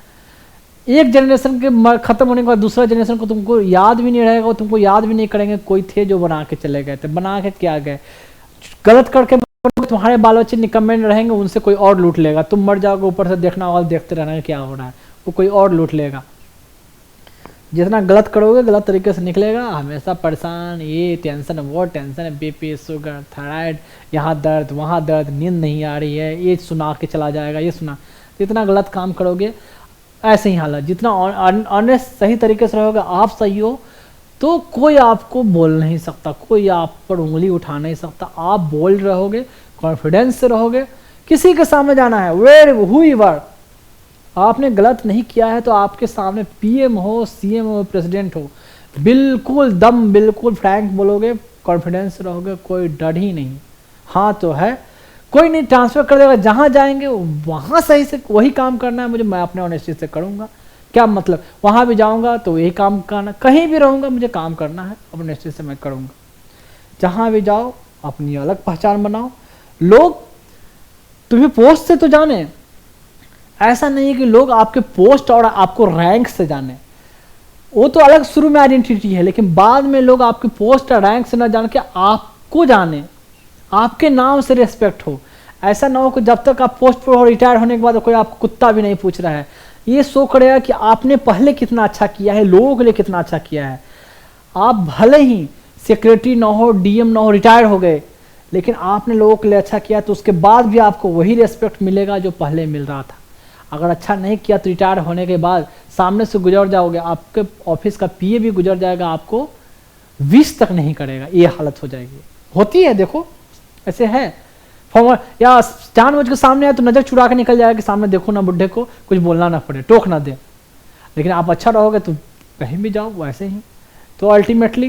एक जनरेशन के खत्म होने के बाद दूसरा जनरेशन को तुमको याद भी नहीं रहेगा, और तुमको याद भी नहीं करेंगे कोई थे जो बना के चले गए थे। बना के क्या गए, गलत करके तुम्हारे बाल बच्चे निकम्मे रहेंगे, उनसे कोई और लूट लेगा। तुम मर जाओगे, ऊपर से देखना होगा, देखते रहना है क्या हो रहा है, वो कोई और लूट लेगा। जितना गलत करोगे गलत तरीके से निकलेगा। हमेशा परेशान, ये टेंशन वो टेंशन, बीपी शुगर थायराइड, यहाँ दर्द वहाँ दर्द, नींद नहीं आ रही है, ये सुना के चला जाएगा, ये सुना। तो इतना गलत काम करोगे ऐसे ही हालत। जितना ऑनेस्ट सही तरीके से रहोगे, आप सही हो तो कोई आपको बोल नहीं सकता, कोई आप पर उंगली उठा नहीं सकता। आप बोल रहोगे, कॉन्फिडेंस से रहोगे, किसी के सामने जाना है, वेर हुईवर आपने गलत नहीं किया है तो आपके सामने पीएम हो, सीएम हो, प्रेसिडेंट हो, बिल्कुल दम, बिल्कुल फ्रैंक बोलोगे, कॉन्फिडेंस रहोगे, कोई डर ही नहीं। हाँ तो है, कोई नहीं ट्रांसफर कर देगा, जहाँ जाएंगे वहाँ सही से वही काम करना है मुझे, मैं अपने ऑनेस्टी से करूँगा। क्या मतलब, वहाँ भी जाऊँगा तो यही काम करना, कहीं भी रहूँगा मुझे काम करना है, ऑनेस्टी से मैं करूँगा। जहाँ भी जाओ अपनी अलग पहचान बनाओ, लोग तुम्हें पोस्ट से तो जाने, ऐसा नहीं है कि लोग आपके पोस्ट और आपको रैंक से जाने, वो तो अलग शुरू में आइडेंटिटी है, लेकिन बाद में लोग आपके पोस्ट और रैंक से ना जान के आपको जाने, आपके नाम से रिस्पेक्ट हो। ऐसा ना हो कि जब तक आप पोस्ट पर हो, रिटायर होने के बाद कोई आपको कुत्ता भी नहीं पूछ रहा है। ये शो करेगा कि आपने पहले कितना अच्छा किया है, लोगों के लिए कितना अच्छा किया है। आप भले ही सेक्रेटरी ना हो, डीएम ना हो, रिटायर हो गए, लेकिन आपने लोगों के लिए अच्छा किया तो उसके बाद भी आपको वही रिस्पेक्ट मिलेगा जो पहले मिल रहा था। अगर अच्छा नहीं किया तो रिटायर होने के बाद सामने से गुजर जाओगे, आपके ऑफिस का पीए भी गुजर जाएगा, आपको विश तक नहीं करेगा, ये हालत हो जाएगी। होती है, देखो ऐसे है। या जानबूझ के सामने आए तो नजर चुरा के निकल जाएगा कि सामने देखो ना, बुढ़े को कुछ बोलना ना पड़े, टोक ना दे। लेकिन आप अच्छा रहोगे तो कहीं भी जाओ वैसे ही। तो अल्टीमेटली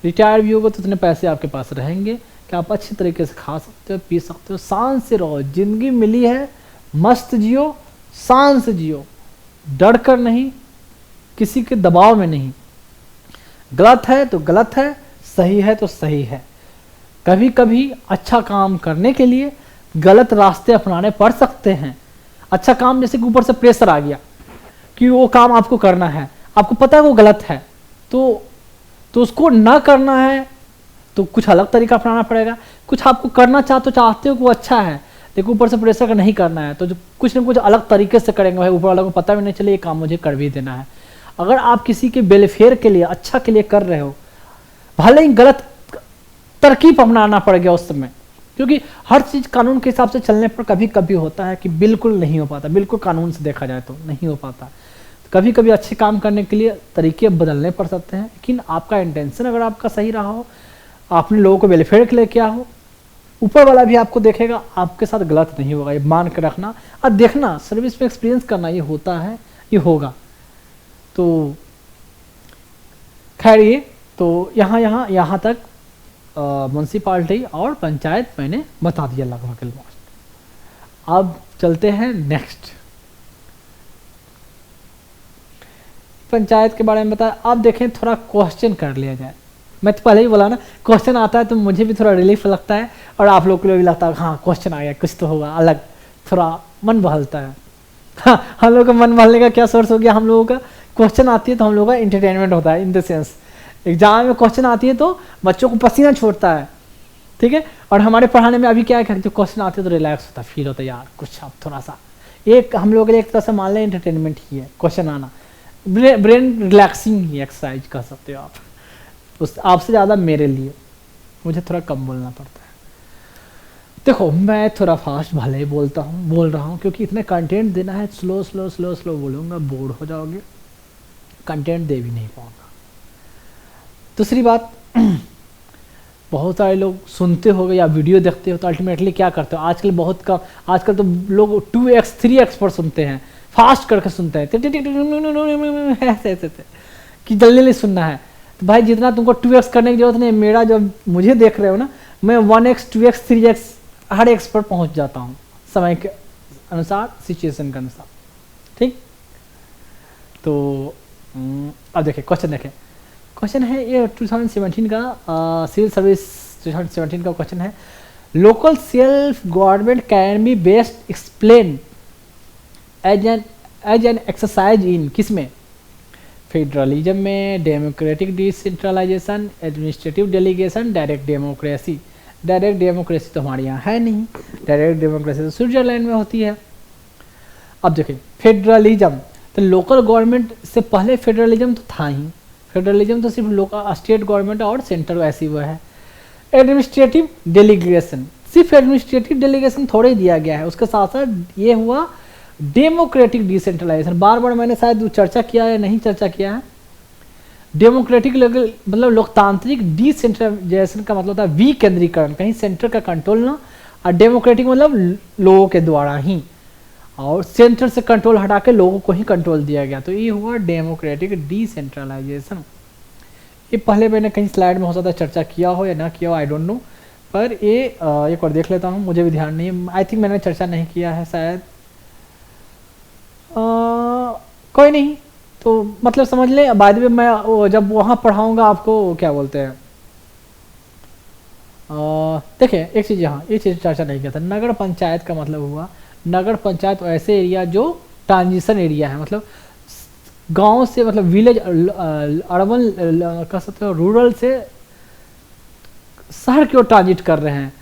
रिटायर भी होगा तो इतने पैसे आपके पास रहेंगे कि आप अच्छी तरीके से खा सकते हो, पी सकते हो, शान से रहो। जिंदगी मिली है, मस्त जियो, शान से जियो, डर कर नहीं, किसी के दबाव में नहीं। गलत है तो गलत है, सही है तो सही है। कभी कभी अच्छा काम करने के लिए गलत रास्ते अपनाने पड़ सकते हैं। अच्छा काम जैसे कि ऊपर से प्रेशर आ गया कि वो काम आपको करना है, आपको पता है वो गलत है, तो उसको ना करना है तो कुछ अलग तरीका अपनाना पड़ेगा। कुछ आपको करना चाहते हो कि वो अच्छा है, लेकिन ऊपर से प्रेशर का नहीं करना है, तो जो कुछ ना कुछ अलग तरीके से करेंगे भाई, ऊपर वाले को पता भी नहीं चले ये काम मुझे कर भी देना है। अगर आप किसी के वेलफेयर के लिए, अच्छा के लिए कर रहे हो, भले ही गलत तरकीब अपनाना पड़ गया उस समय, क्योंकि हर चीज़ कानून के हिसाब से चलने पर कभी कभी होता है कि बिल्कुल नहीं हो पाता, बिल्कुल कानून से देखा जाए तो नहीं हो पाता। कभी कभी अच्छे काम करने के लिए तरीके बदलने पड़ सकते हैं, लेकिन आपका इंटेंशन अगर आपका सही रहा हो, आपने लोगों को वेलफेयर के लिए किया हो, ऊपर वाला भी आपको देखेगा, आपके साथ गलत नहीं होगा, ये मान के रखना। और देखना, सर्विस में एक्सपीरियंस करना, ये होता है, ये होगा। तो खैर ये तो यहाँ तक म्यूनसिपाल्टी और पंचायत मैंने बता दिया लगभग ऑलमोस्ट। अब चलते हैं नेक्स्ट, पंचायत के बारे में बताया। अब देखें, थोड़ा क्वेश्चन कर लिया जाए। मैं तो पहले ही बोला ना, क्वेश्चन आता है तो मुझे भी थोड़ा रिलीफ लगता है और आप लोग को भी लगता है हाँ क्वेश्चन आ गया, कुछ तो होगा अलग, थोड़ा मन बहलता है। हाँ, हम लोग का मन बहलने का क्या सोर्स हो गया, हम लोगों का क्वेश्चन आती है तो हम लोगों का इंटरटेनमेंट होता है, इन द सेंस एग्जाम में क्वेश्चन आती है तो बच्चों को पसीना छोड़ता है, ठीक है। और हमारे पढ़ाने में अभी क्या है, जो क्वेश्चन आते हैं तो रिलैक्स होता है, फील होता है यार कुछ अब थोड़ा सा, एक हम लोग एक तरह से मान लें एंटरटेनमेंट ही है क्वेश्चन आना, ब्रेन रिलैक्सिंग ही एक्सरसाइज कर सकते हो आप, उस आपसे ज़्यादा मेरे लिए, मुझे थोड़ा कम बोलना पड़ता है। देखो मैं थोड़ा फास्ट भले ही बोल रहा हूँ क्योंकि इतने कंटेंट देना है, स्लो स्लो स्लो स्लो बोलूँगा बोर हो जाओगे, कंटेंट दे भी नहीं पाऊँगा। दूसरी बात, बहुत सारे लोग सुनते हो या वीडियो देखते हो तो अल्टीमेटली क्या करते हो, आजकल तो लोग 2x 3x पर सुनते हैं, फास्ट करके सुनते हैं ऐसे कि जल्दी सुनना है। तो भाई जितना तुमको 2x करने की जरूरत नहीं, मेरा जब मुझे देख रहे हो ना, मैं 1x 2x 3x हर एक्स पर पहुंच जाता हूँ समय के अनुसार, सिचुएशन के अनुसार, ठीक। तो अब देखिए क्वेश्चन देखें, क्वेश्चन है ये 2017 का सिविल सर्विस 2017 का क्वेश्चन है, local self government can be best explain as an exercise in किसमें, फेडरलिज्म में, democratic decentralisation, administrative delegation, direct democracy. Direct democracy तो हमारे यहाँ है नहीं, डायरेक्ट डेमोक्रेसी तो स्विट्जरलैंड में होती है। अब देखिए फेडरलिज्म, तो लोकल गवर्नमेंट से पहले फेडरलिज्म तो था ही, फेडरलिज्म तो सिर्फ लोकल स्टेट गवर्नमेंट और सेंटर ऐसी वो है। एडमिनिस्ट्रेटिव डेलीगेशन, सिर्फ एडमिनिस्ट्रेटिव डेलीगेशन थोड़े ही दिया गया है, उसके साथ साथ ये हुआ डेमोक्रेटिक डिसेंट्रलाइजेशन, बार बार मैंने शायद चर्चा किया है, नहीं चर्चा किया है। डेमोक्रेटिक मतलब लोकतांत्रिक, डिसेंट्रलाइजेशन का मतलब होता है विकेंद्रीकरण, कहीं सेंटर का कंट्रोल ना, और डेमोक्रेटिक मतलब लोगों के द्वारा ही, और सेंटर से कंट्रोल हटा के लोगों को ही कंट्रोल दिया गया, तो ये हुआ डेमोक्रेटिक डिसेंट्रलाइजेशन। ये पहले मैंने कहीं स्लाइड में हो सकता है चर्चा किया हो या ना किया हो, आई डोंट नो, पर ये एक बार देख लेता हूँ, मुझे भी ध्यान नहीं है, आई थिंक मैंने चर्चा नहीं किया है शायद, कोई नहीं, तो मतलब समझ ले। बाद में मैं जब वहाँ पढ़ाऊँगा आपको, क्या बोलते हैं, देखिए एक चीज़ यहाँ, ये चीज़ चर्चा नहीं किया था, नगर पंचायत का मतलब हुआ, नगर पंचायत ऐसे एरिया जो ट्रांजिशन एरिया है, मतलब गांव से, मतलब विलेज अर्बन कह सकते हो, रूरल से शहर की ओर ट्रांजिट कर रहे हैं,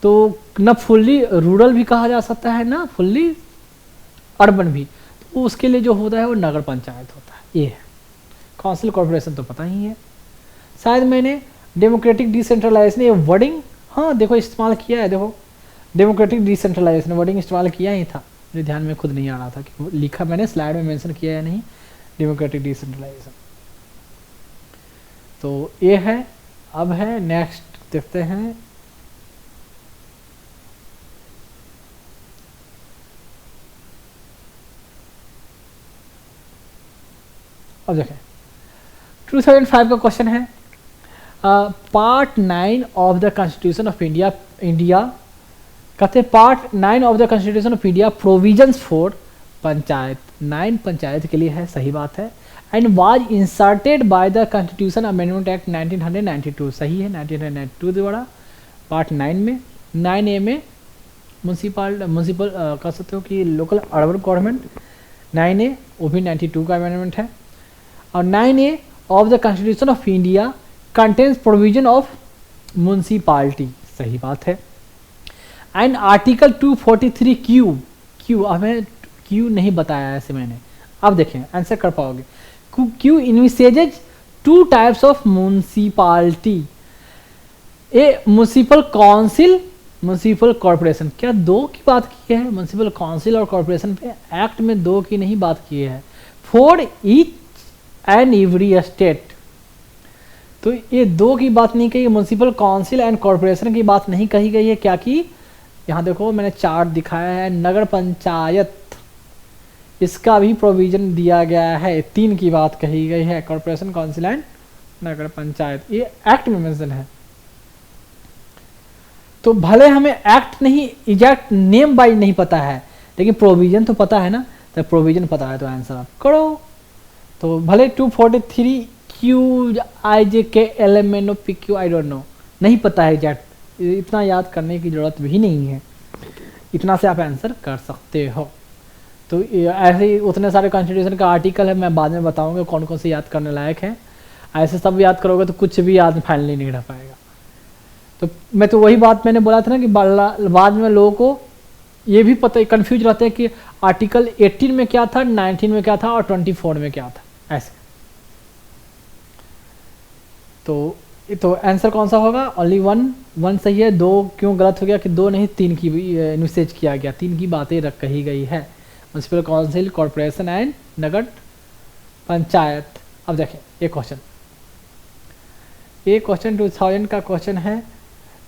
तो न फुल्ली रूरल भी कहा जा सकता है ना फुल्ली अर्बन भी, तो उसके लिए जो होता है वो नगर पंचायत होता है। ये है काउंसिल कॉर्पोरेशन तो पता ही है, शायद मैंने डेमोक्रेटिक डिसेंट्रलाइजेशन ये वर्डिंग, हाँ देखो इस्तेमाल किया है, देखो डेमोक्रेटिक डिसेंट्रलाइजेशन वर्डिंग इस्तेमाल किया ही था, मेरे ध्यान में खुद नहीं आ रहा था कि लिखा मैंने स्लाइड में मेंशन किया है नहीं, डेमोक्रेटिक डिसेंट्रलाइजेशन। तो ये है, अब है नेक्स्ट देखते हैं, अब देखें 2005 का क्वेश्चन है, part 9 of the constitution of India, कहते हैं part 9 of the constitution of India provisions for panchayat, 9 panchayat के लिए है, सही बात है, and was inserted by the constitution amendment act 1992, सही है 1992 द्वारा, पार्ट 9 में, 9A में म्यूनसिपल कह सकते हो कि लोकल अर्बन गवर्नमेंट, 9A वो भी 92 का अमेंडमेंट है, और 9A of the constitution of India contains provision of municipality, सही बात है, एंड आर्टिकल 243 क्यू हमें क्यू नहीं बताया ऐसे मैंने, अब देखें आंसर कर पाओगे, Q envisages 2 types of municipality, a municipal council, municipal corporation, क्या 2 की बात की है, म्यूनसिपल काउंसिल और कॉर्पोरेशन पे एक्ट में 2 की नहीं बात की है, for each and every state, तो ये 2 की बात नहीं कही, म्यूनसिपल काउंसिल एंड कॉर्पोरेशन की बात नहीं कही गई है, क्या की यहाँ देखो मैंने चार्ट दिखाया है, नगर पंचायत इसका भी प्रोविजन दिया गया है, 3 की बात कही गई है, कॉर्पोरेशन काउंसिल एंड नगर पंचायत, ये एक्ट में मेंशन है, तो भले हमें एक्ट नहीं एग्जैक्ट नेम वाइज नहीं पता है, लेकिन प्रोविजन तो पता है ना, तो प्रोविजन पता है तो आंसर आप करो, तो भले 243 Q I J K L M N O P Q I don't know, नहीं पता है एग्जैक्ट, इतना याद करने की ज़रूरत भी नहीं है, इतना से आप आंसर कर सकते हो। तो ऐसे ही उतने सारे कॉन्स्टिट्यूशन का आर्टिकल है, मैं बाद में बताऊंगा कौन कौन से याद करने लायक है। ऐसे सब याद करोगे तो कुछ भी याद फाइनली नहीं रह पाएगा। तो मैं तो वही बात मैंने बोला था ना कि बाद में लोगों को ये भी पता कंफ्यूज रहते हैं कि आर्टिकल 18 में क्या था, 19 में क्या था और 24 में क्या था, ऐसे। तो आंसर कौन सा होगा? ओनली वन सही है। 2 क्यों गलत हो गया कि 2 नहीं 3 की यूसेज किया गया, 3 की बातें कही गई है। म्यूनसिपल काउंसिल, कॉरपोरेशन एंड नगर पंचायत। अब देखें ये क्वेश्चन 2000 का क्वेश्चन है।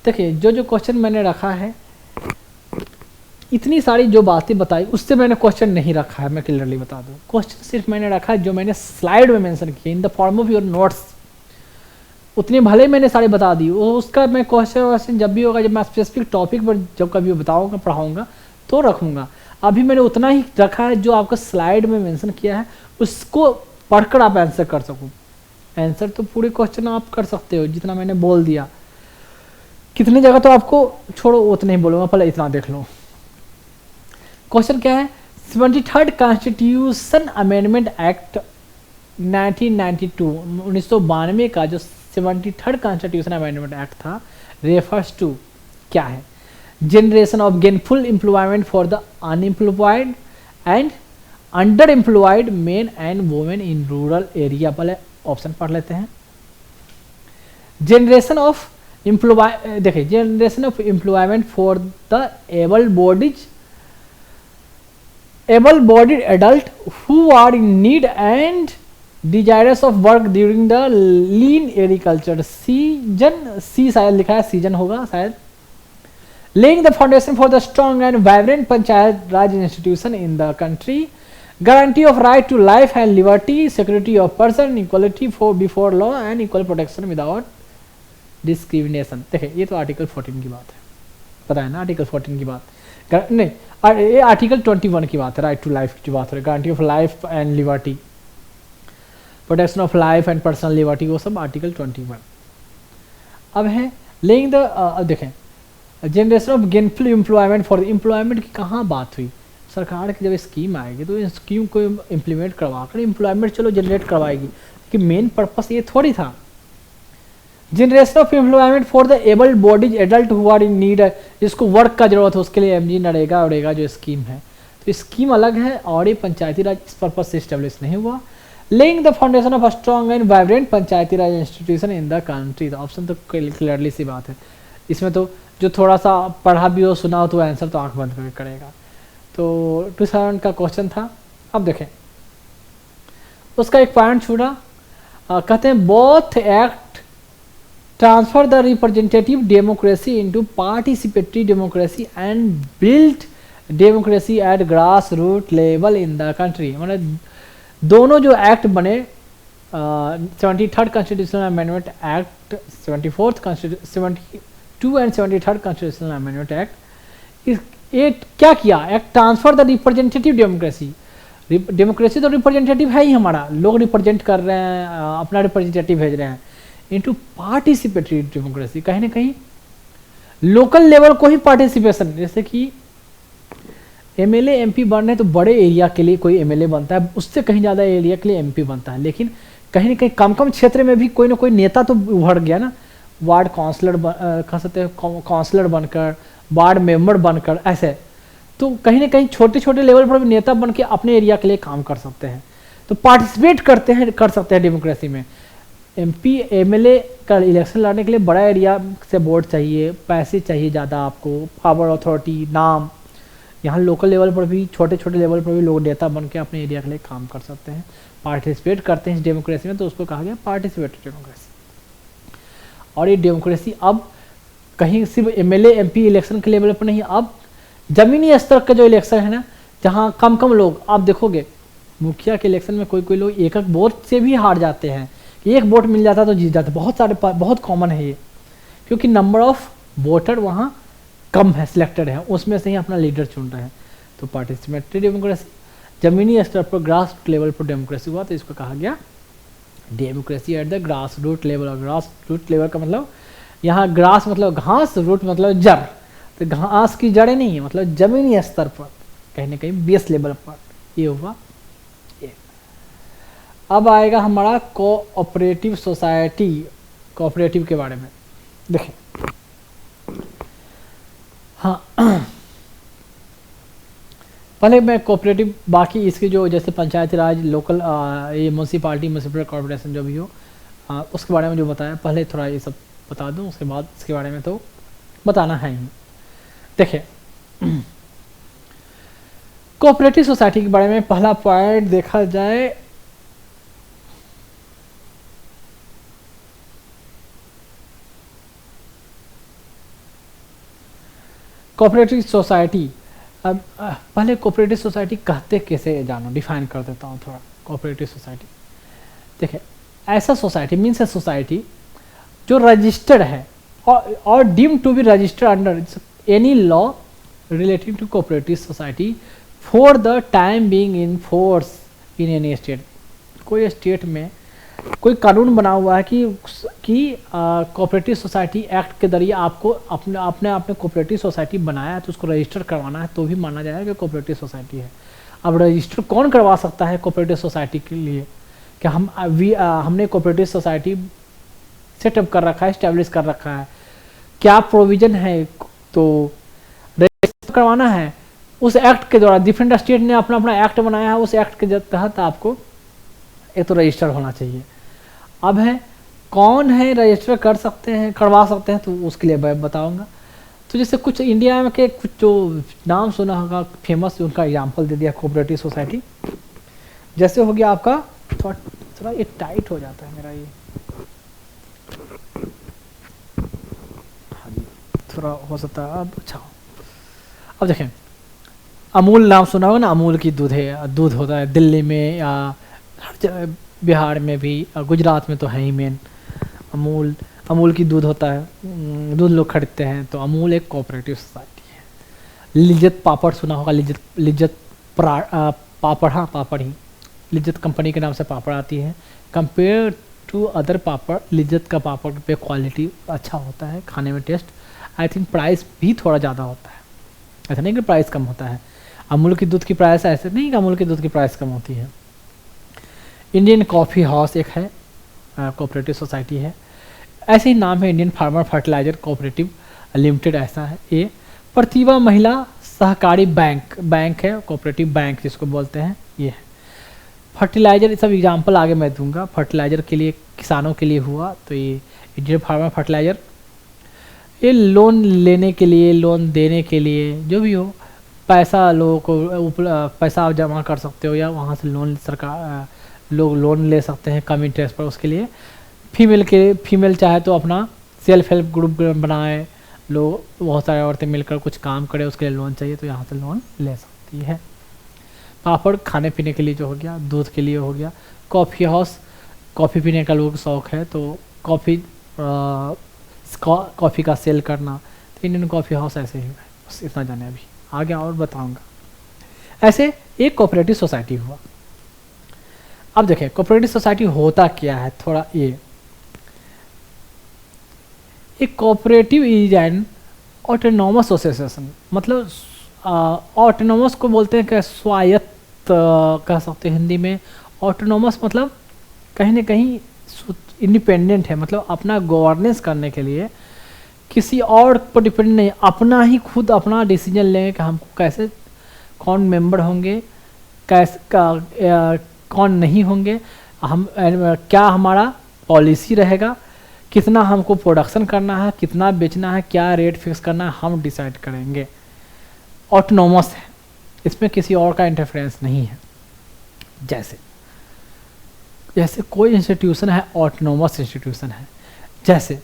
देखिए जो क्वेश्चन मैंने रखा है, इतनी सारी जो बातें बताई उससे मैंने क्वेश्चन नहीं रखा है, मैं क्लियरली बता दूं। क्वेश्चन सिर्फ मैंने रखा है जो मैंने स्लाइड में मेंशन किया in the form of your notes, उतने भले मैंने सारे बता दी। उसका मैं क्वेश्चन जब भी होगा, जब मैं स्पेसिफिक टॉपिक पर जब कभी बताऊंगा पढ़ाऊंगा तो रखूंगा। अभी मैंने उतना ही रखा है जो आपका स्लाइड में मेंशन किया है, उसको पढ़कर आप आंसर कर सको। आंसर तो पूरे क्वेश्चन आप कर सकते हो जितना मैंने बोल दिया। कितनी जगह तो आपको छोड़ो, उतना ही बोलूंगा, पहले इतना देख लो। क्वेश्चन क्या है? 73rd कॉन्स्टिट्यूशन अमेंडमेंट एक्ट 1992 का जो 73rd कॉन्स्टिट्यूशन अमेंडमेंट एक्ट था, रेफर्स टू क्या है? Generation of gainful employment for the unemployed and under employed main and women in rural area. पहले ऑप्शन पढ़ लेते हैं। जनरेशन ऑफ देखिए, generation of employment for the able bodied adult who are in need and desirous of work during the lean agriculture season। सी शायद लिखा है, सीजन होगा शायद। laying the foundation for the strong and vibrant panchayat raj institution in the country, guarantee of right to life and liberty, security of person, equality for before law and equal protection without discrimination। देखिए ये तो आर्टिकल 14 की बात है, पता है ना? आर्टिकल 14 की बात नहीं, ये आर्टिकल 21 की बात है, राइट टू लाइफ की बात है, guarantee of life and liberty, protection of life and personal liberty, वो सब आर्टिकल 21। अब है लेइंग द, अब देखें generation of gainful employment for employment की कहाँ बात हुई? सरकार की जब स्कीम आएगी तो इस स्कीम को इम्प्लीमेंट करवा कर एम्प्लॉयमेंट चलो जनरेट करवाएगी, कि मेन पर्पस ये थोड़ी था। Generation of employment for the abled bodies adult who are in need, जिसको वर्क का जरूरत है, उसके लिए एमजी नरेगा जो स्कीम है, तो स्कीम अलग है और ये पंचायती राज इस पर्पज से स्टेब्लिश नहीं हुआ। Laying the foundation of a strong and vibrant Panchayati Raj institution in the country. तो ऑप्शन तो क्लियरली सी बात है, इसमें तो जो थोड़ा सा पढ़ा भी हो सुना हो तो आंसर तो आंख बंद करके करेगा। तो 2000 का क्वेश्चन था। अब देखें उसका एक पॉइंट छूटा, कहते हैं both act transfer the representative democracy into participatory democracy and build democracy at grass root level in the country. मतलब दोनों जो एक्ट बने 73rd constitutional amendment act, 72 and 73rd constitutional amendment act, ये क्या किया? Act transfer the representative democracy. Democracy तो रिप्रेजेंटेटिव है ही, हमारा लोग रिप्रेजेंट कर रहे हैं, अपना रिप्रेजेंटेटिव भेज रहे हैं, इनटू पार्टिसिपेटरी डेमोक्रेसी। कहीं ना कहीं लोकल लेवल को ही पार्टिसिपेशन, जैसे कि एमएलए एमपी बन रहे तो बड़े एरिया के लिए कोई एमएलए बनता है, उससे कहीं ज़्यादा एरिया के लिए एमपी बनता है, लेकिन कहीं ना कहीं कम कम क्षेत्र में भी कोई ना कोई नेता तो उभर गया ना, वार्ड काउंसलर कह सकते हैं, काउंसलर बनकर, वार्ड मेंबर बनकर, ऐसे। तो कहीं ना कहीं छोटे छोटे लेवल पर भी नेता बन के अपने एरिया के लिए काम कर सकते हैं, तो पार्टिसिपेट कर सकते हैं डेमोक्रेसी में। एमपी एमएलए का इलेक्शन लड़ने के लिए बड़ा एरिया से वोट चाहिए, पैसे चाहिए ज़्यादा आपको, पावर, अथॉरिटी, नाम। यहाँ लोकल लेवल पर भी, छोटे छोटे लेवल पर भी लोग नेता बन के अपने एरिया के लिए काम कर सकते हैं, पार्टिसिपेट करते हैं इस डेमोक्रेसी में, तो उसको कहा गया पार्टिसिपेटरी डेमोक्रेसी। और ये डेमोक्रेसी अब कहीं सिर्फ एमएलए एमपी इलेक्शन के लेवल पर नहीं, अब जमीनी स्तर का जो इलेक्शन है ना, जहाँ कम कम लोग, आप देखोगे मुखिया के इलेक्शन में कोई लोग एक एक वोट से भी हार जाते हैं, एक वोट मिल जाता तो जीत जाते, बहुत कॉमन है ये, क्योंकि नंबर ऑफ वोटर वहाँ कम है, सिलेक्टेड है, उसमें से ही अपना लीडर चुन रहे हैं। तो पार्टिसिपेटरी डेमोक्रेसी, जमीनी स्तर पर ग्रास रूट लेवल पर डेमोक्रेसी हुआ, तो इसको कहा गया democracy at the grass root level. और ग्रास रूट लेवल का मतलब यहाँ ग्रास मतलब घास, रूट मतलब जड़, तो घास की जड़ें नहीं है, मतलब जमीनी स्तर पर कहीं ना कहीं बेस लेवल पर ये हुआ। अब आएगा हमारा कोऑपरेटिव सोसाइटी, कोऑपरेटिव के बारे में देखें। हाँ पहले मैं कोऑपरेटिव, बाकी इसके जो जैसे पंचायती राज, लोकल ये म्यूनसिपालिटी, म्यूनसिपल कॉर्पोरेशन जो भी हो, उसके बारे में जो बताया, पहले थोड़ा ये सब बता दूं, उसके बाद इसके बारे में तो बताना है ही। देखिए कोऑपरेटिव सोसाइटी के बारे में पहला पॉइंट देखा जाए, कोऑपरेटिव सोसाइटी। अब पहले कोऑपरेटिव सोसाइटी कहते कैसे जानो, डिफाइन कर देता हूँ थोड़ा। कोऑपरेटिव सोसाइटी देखिए, ऐसा सोसाइटी मीन्स ए सोसाइटी जो रजिस्टर्ड है और deem to be registered under any law relating to cooperative society for the time being in force in any state. कोई स्टेट में कोई कानून बना हुआ है कि कोऑपरेटिव सोसाइटी एक्ट के जरिए आपको अपने कोऑपरेटिव सोसाइटी बनाया है तो उसको रजिस्टर करवाना है, तो भी माना जाएगा कि कोऑपरेटिव सोसाइटी है। अब रजिस्टर कौन करवा सकता है कोऑपरेटिव सोसाइटी के लिए? कि हमने कोऑपरेटिव सोसाइटी सेटअप कर रखा है, इस्टेब्लिश कर रखा है, क्या प्रोविजन है, तो रजिस्टर करवाना है उस एक्ट के द्वारा। डिफरेंट स्टेट ने अपना अपना एक्ट बनाया है, उस एक्ट के तहत आपको एक तो रजिस्टर होना चाहिए। अब है कौन है रजिस्टर कर सकते हैं, करवा सकते हैं, तो उसके लिए मैं बताऊंगा। तो जैसे कुछ इंडिया में के कुछ जो नाम सुना होगा फेमस, उनका एग्जांपल दे दिया कोऑपरेटिव सोसाइटी। जैसे हो गया आपका, थोड़ा ये टाइट हो जाता है मेरा ये, हाँ जी थोड़ा हो सकता है अब अच्छा हो। अब देखें, अमूल नाम सुना होगा ना, अमूल की दूध होता है दिल्ली में या हर जगह, बिहार में भी, गुजरात में तो है ही मेन। अमूल की दूध होता है, दूध लोग खरीदते हैं, तो अमूल एक कोऑपरेटिव सोसाइटी है। लिज्जत पापड़ सुना होगा, लिज्जत पापड़, हाँ पापड़ ही, लिज्जत कंपनी के नाम से पापड़ आती है। कंपेयर टू अदर पापड़, लिज्जत का पापड़ पे क्वालिटी अच्छा होता है, खाने में टेस्ट, आई थिंक प्राइस भी थोड़ा ज़्यादा होता है, ऐसा नहीं कि प्राइस कम होता है। अमूल की दूध की प्राइस ऐसे नहीं कि अमूल की दूध की प्राइस कम होती है। इंडियन कॉफ़ी हाउस एक है, कोऑपरेटिव सोसाइटी है। ऐसे ही नाम है Indian farmer fertiliser cooperative limited, ऐसा है ये। प्रतिभा महिला सहकारी बैंक है, कोऑपरेटिव बैंक जिसको बोलते हैं, ये है। फर्टिलाइजर सब एग्जांपल आगे मैं दूंगा। फर्टिलाइजर के लिए किसानों के लिए हुआ तो ये इंडियन फार्मर फर्टिलाइजर, ये लोन लेने के लिए, लोन देने के लिए, जो भी हो, पैसा लोगों को पैसा आप जमा कर सकते हो या वहाँ से लोन सरकार लोग लोन ले सकते हैं कम इंटरेस्ट पर। उसके लिए फीमेल चाहे तो अपना सेल्फ हेल्प ग्रुप बनाए, लोग बहुत सारे औरतें मिलकर कुछ काम करें, उसके लिए लोन चाहिए तो यहाँ से लोन ले सकती है। पापड़ खाने पीने के लिए जो हो गया, दूध के लिए हो गया। कॉफ़ी हाउस, कॉफ़ी पीने का लोगों को शौक़ है तो कॉफ़ी का सेल करना, तो इंडियन कॉफ़ी हाउस ऐसे ही है। बस इतना जाने, अभी आगे और बताऊंगा। ऐसे एक कोऑपरेटिव सोसाइटी हुआ। अब देखें कोऑपरेटिव सोसाइटी होता क्या है, थोड़ा ये, एक cooperative is an autonomous association, मतलब ऑटोनोमस को बोलते हैं कि स्वायत्त कह सकते हैं हिंदी में। ऑटोनोमस मतलब कहीं ना कहीं इंडिपेंडेंट है, मतलब अपना गवर्नेंस करने के लिए किसी और पर डिपेंड नहीं, अपना ही खुद अपना डिसीजन लेंगे कि हमको कैसे, कौन मेंबर होंगे, कैसे कौन नहीं होंगे, हम क्या हमारा पॉलिसी रहेगा, कितना हमको प्रोडक्शन करना है, कितना बेचना है, क्या रेट फिक्स करना है, हम डिसाइड करेंगे। ऑटोनोमस है, इसमें किसी और का इंटरफेरेंस नहीं है। जैसे कोई इंस्टीट्यूशन है, ऑटोनोमस इंस्टीट्यूशन है। जैसे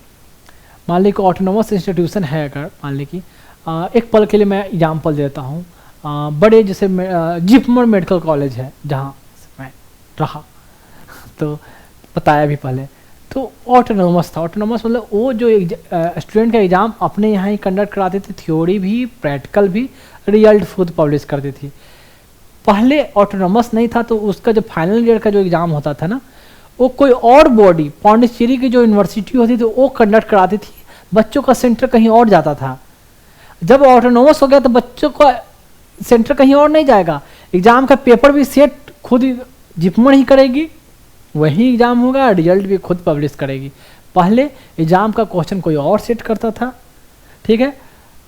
मान ली कि ऑटोनोमस इंस्टीट्यूशन है, अगर मान ली कि एक पल के लिए मैं एग्जांपल देता हूँ, बड़े जैसे जिपमर मेडिकल कॉलेज है जहाँ मैं रहा, तो बताया भी पहले, तो ऑटोनोमस था। ऑटोनोमस मतलब वो जो स्टूडेंट का एग्ज़ाम अपने यहाँ ही कंडक्ट कराते थे, थ्योरी भी प्रैक्टिकल भी, रिजल्ट खुद पब्लिश करती थी। पहले ऑटोनोमस नहीं था, तो उसका जो फाइनल ईयर का जो एग्ज़ाम होता था ना, वो कोई और बॉडी, पौंडीचेरी की जो यूनिवर्सिटी होती थी वो कंडक्ट कराती थी, बच्चों का सेंटर कहीं और जाता था। जब ऑटोनोमस हो गया तो बच्चों का सेंटर कहीं और नहीं जाएगा, एग्ज़ाम का पेपर भी सेट खुद जिपमर ही करेगी, वही एग्ज़ाम होगा, रिजल्ट भी खुद पब्लिश करेगी। पहले एग्ज़ाम का क्वेश्चन कोई और सेट करता था, ठीक है,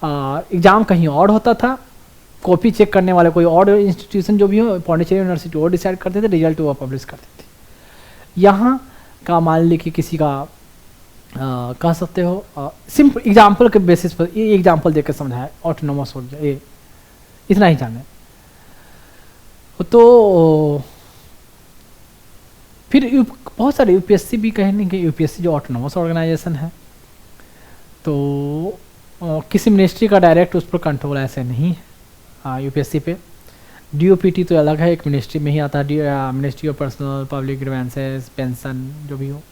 एग्ज़ाम कहीं और होता था, कॉपी चेक करने वाले कोई और इंस्टीट्यूशन जो भी हो, पौंडीचेरी यूनिवर्सिटी वो डिसाइड करते थे, रिजल्ट वो पब्लिश करते थे। यहाँ का मान ली कि किसी का कह सकते हो सिंपल एग्जाम्पल के बेसिस पर ये एग्जाम्पल देकर समझाया, ऑटोनोमस हो गया, ये इतना ही जाने। तो फिर बहुत सारे यूपीएससी भी कहेंगे कि यूपीएससी जो ऑटोनोमस ऑर्गेनाइजेशन है, तो किसी मिनिस्ट्री का डायरेक्ट उस पर कंट्रोल ऐसे नहीं है यूपीएससी पे। डीओपीटी तो अलग है, एक मिनिस्ट्री में ही आता है, ministry of personnel public grievances, pension जो भी हो,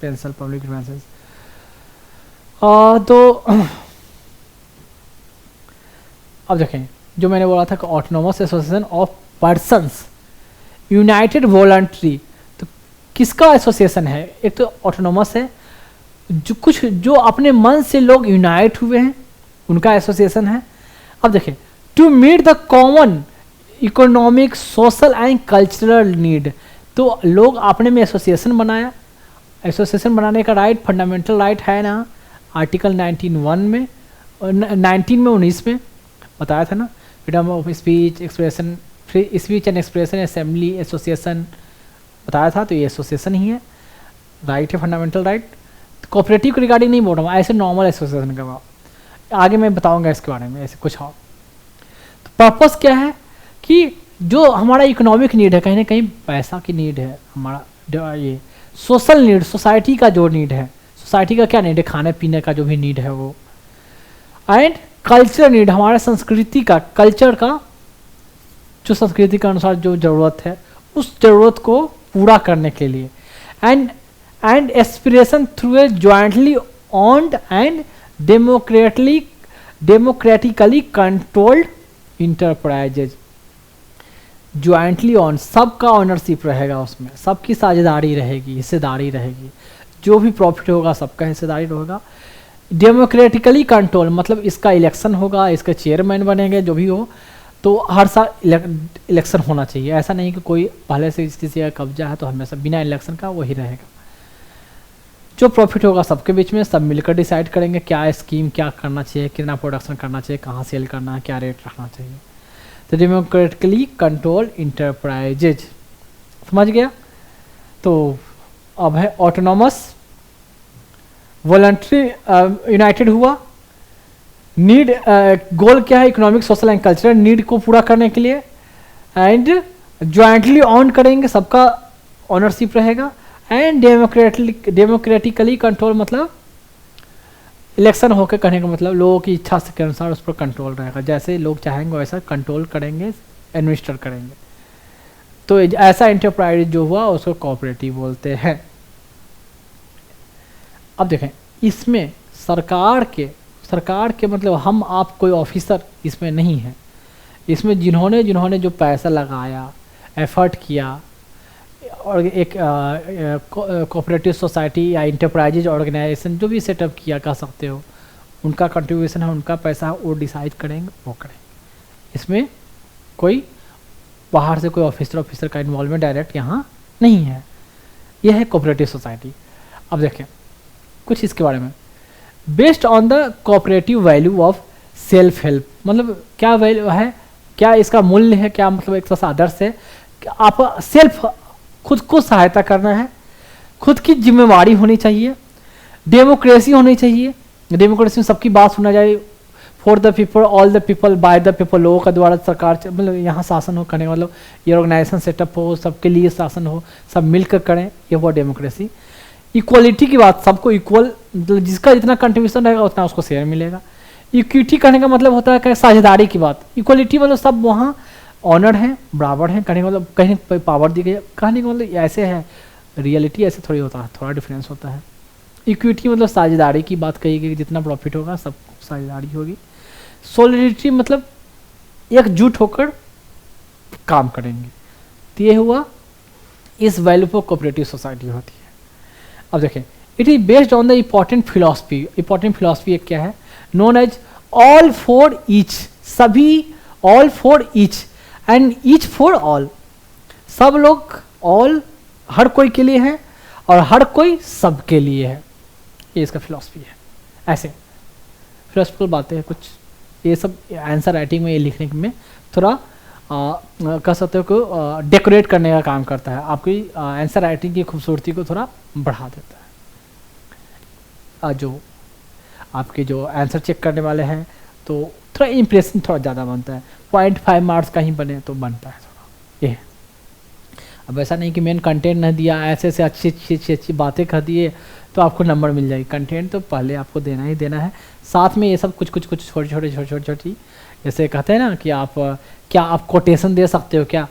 पेंशन पब्लिक ग्रीवेंसेस। तो अब देखें, जो मैंने बोला था कि autonomous association of persons United voluntary, तो किसका एसोसिएशन है? एक तो ऑटोनोमस है, जो अपने मन से लोग यूनाइट हुए हैं उनका एसोसिएशन है। अब देखें, to meet the common economic, social and cultural need, तो लोग अपने में एसोसिएशन बनाया। एसोसिएशन बनाने का राइट फंडामेंटल राइट है ना, आर्टिकल 19 में 19 में बताया था ना, freedom of speech, expression, free speech and expression, assembly, association बताया था। तो ये एसोसिएशन ही है, राइट है, फंडामेंटल राइट। कोऑपरेटिव के रिगार्डिंग नहीं बोल रहा हूँ, ऐसे नॉर्मल एसोसिएशन का आगे मैं बताऊंगा इसके बारे में, ऐसे कुछ और। तो पर्पस क्या है कि जो हमारा इकोनॉमिक नीड है, कहीं ना कहीं पैसा की नीड है, हमारा ये सोशल नीड, सोसाइटी का जो नीड है, सोसाइटी का क्या नीड है, खाने पीने का जो भी नीड है वो, एंड कल्चर नीड, हमारे संस्कृति का, कल्चर का, जो संस्कृति के अनुसार जो ज़रूरत है उस ज़रूरत को पूरा करने के लिए, and aspiration through a jointly owned and democratically controlled enterprises. Jointly on, सबका ऑनरशिप रहेगा उसमें, सबकी साझेदारी रहेगी, हिस्सेदारी रहेगी, जो भी प्रॉफिट होगा सबका हिस्सेदारी होगा। डेमोक्रेटिकली कंट्रोल मतलब इसका इलेक्शन होगा, इसका चेयरमैन बनेंगे जो भी हो, तो हर साल इलेक्शन होना चाहिए। ऐसा नहीं कि कोई पहले से किसी का कब्जा है तो हमेशा बिना इलेक्शन का वही रहेगा। जो प्रॉफिट होगा सबके बीच में, सब मिलकर डिसाइड करेंगे क्या स्कीम, क्या करना चाहिए, कितना प्रोडक्शन करना चाहिए, कहाँ सेल करना है, क्या रेट रखना चाहिए। तो डेमोक्रेटिकली कंट्रोल इंटरप्राइजेज, समझ गया। तो अब है ऑटोनॉमस, वॉलंटरी, यूनाइटेड हुआ। नीड, गोल क्या है, economic, social and cultural need को पूरा करने के लिए, एंड ज्वाइंटली ऑन करेंगे, सबका ऑनरशिप रहेगा, एंड डेमोक्रेटिकली कंट्रोल मतलब इलेक्शन होकर करने का मतलब लोगों की इच्छा के अनुसार उस पर कंट्रोल रहेगा, जैसे लोग चाहेंगे वैसा कंट्रोल करेंगे, एडमिनिस्टर करेंगे। तो ऐसा एंटरप्राइज जो हुआ उसको कोऑपरेटिव बोलते हैं। अब देखें, इसमें सरकार के मतलब हम आप कोई ऑफिसर इसमें नहीं है, इसमें जिन्होंने जो पैसा लगाया, एफर्ट किया, और एक कोऑपरेटिव सोसाइटी या इंटरप्राइजेज ऑर्गेनाइजेशन जो भी सेटअप किया कह सकते हो, उनका कंट्रीब्यूशन है, उनका पैसा है, वो डिसाइड करेंगे, वो करेंगे। इसमें कोई बाहर से कोई ऑफिसर का इन्वॉल्वमेंट डायरेक्ट यहाँ नहीं है। यह है कोऑपरेटिव सोसाइटी। अब देखें कुछ इसके बारे में, based on the cooperative value of self help, मतलब क्या वैल्यू है, क्या इसका मूल्य है, क्या मतलब एक तरह आदर्श है कि आप सेल्फ, खुद को सहायता करना है, खुद की जिम्मेवारी होनी चाहिए, डेमोक्रेसी होनी चाहिए, डेमोक्रेसी में सबकी बात सुना जाए, for the people, all the people, by the people, लोगों का द्वारा सरकार, मतलब यहाँ शासन हो करने का मतलब ये ऑर्गेनाइजेशन सेटअप हो, सबके लिए शासन हो, सब मिलकर करें, ये हुआ डेमोक्रेसी। इक्वलिटी की बात, सबको इक्वल, मतलब जिसका जितना कंट्रीब्यूशन रहेगा उतना उसको शेयर मिलेगा। इक्विटी करने का मतलब होता है कि साझेदारी की बात। इक्वलिटी मतलब सब वहाँ ऑनर हैं, बराबर हैं, कहने का मतलब कहीं पावर दी गई, कहने का मतलब ऐसे है, रियलिटी ऐसे थोड़ी होता है, थोड़ा डिफरेंस होता है। इक्विटी मतलब साझेदारी की बात कही गई, जितना प्रॉफिट होगा सब साझेदारी होगी। सोलिडिटी मतलब एकजुट होकर काम करेंगे। तो ये हुआ, इस वैल्यू पर कोऑपरेटिव सोसाइटी होती है। अब देखें, it is based on the important philosophy. Important philosophy एक क्या है, known as all for each, सभी, all for each and each for all, सब लोग, ऑल हर कोई के लिए है और हर कोई सबके लिए है, ये इसका फिलॉसफी है। ऐसे फिलोसफिकल बातें हैं कुछ, ये सब आंसर राइटिंग में, ये लिखने में थोड़ा कह सकते हो कि डेकोरेट करने का काम करता है, आपकी आंसर राइटिंग की खूबसूरती को थोड़ा बढ़ा देता है। जो आपके जो आंसर चेक करने वाले हैं तो थोड़ा इम्प्रेशन थोड़ा ज़्यादा बनता है, 0.5 मार्क्स कहीं बने तो बनता है थोड़ा ये। अब ऐसा नहीं कि मेन कंटेंट नहीं दिया, ऐसे ऐसे अच्छी बातें कर दिए तो आपको नंबर मिल जाएगी। कंटेंट तो पहले आपको देना ही देना है, साथ में ये सब कुछ छोटी जैसे कहते हैं ना कि आप क्या आप कोटेशन दे सकते हो क्या,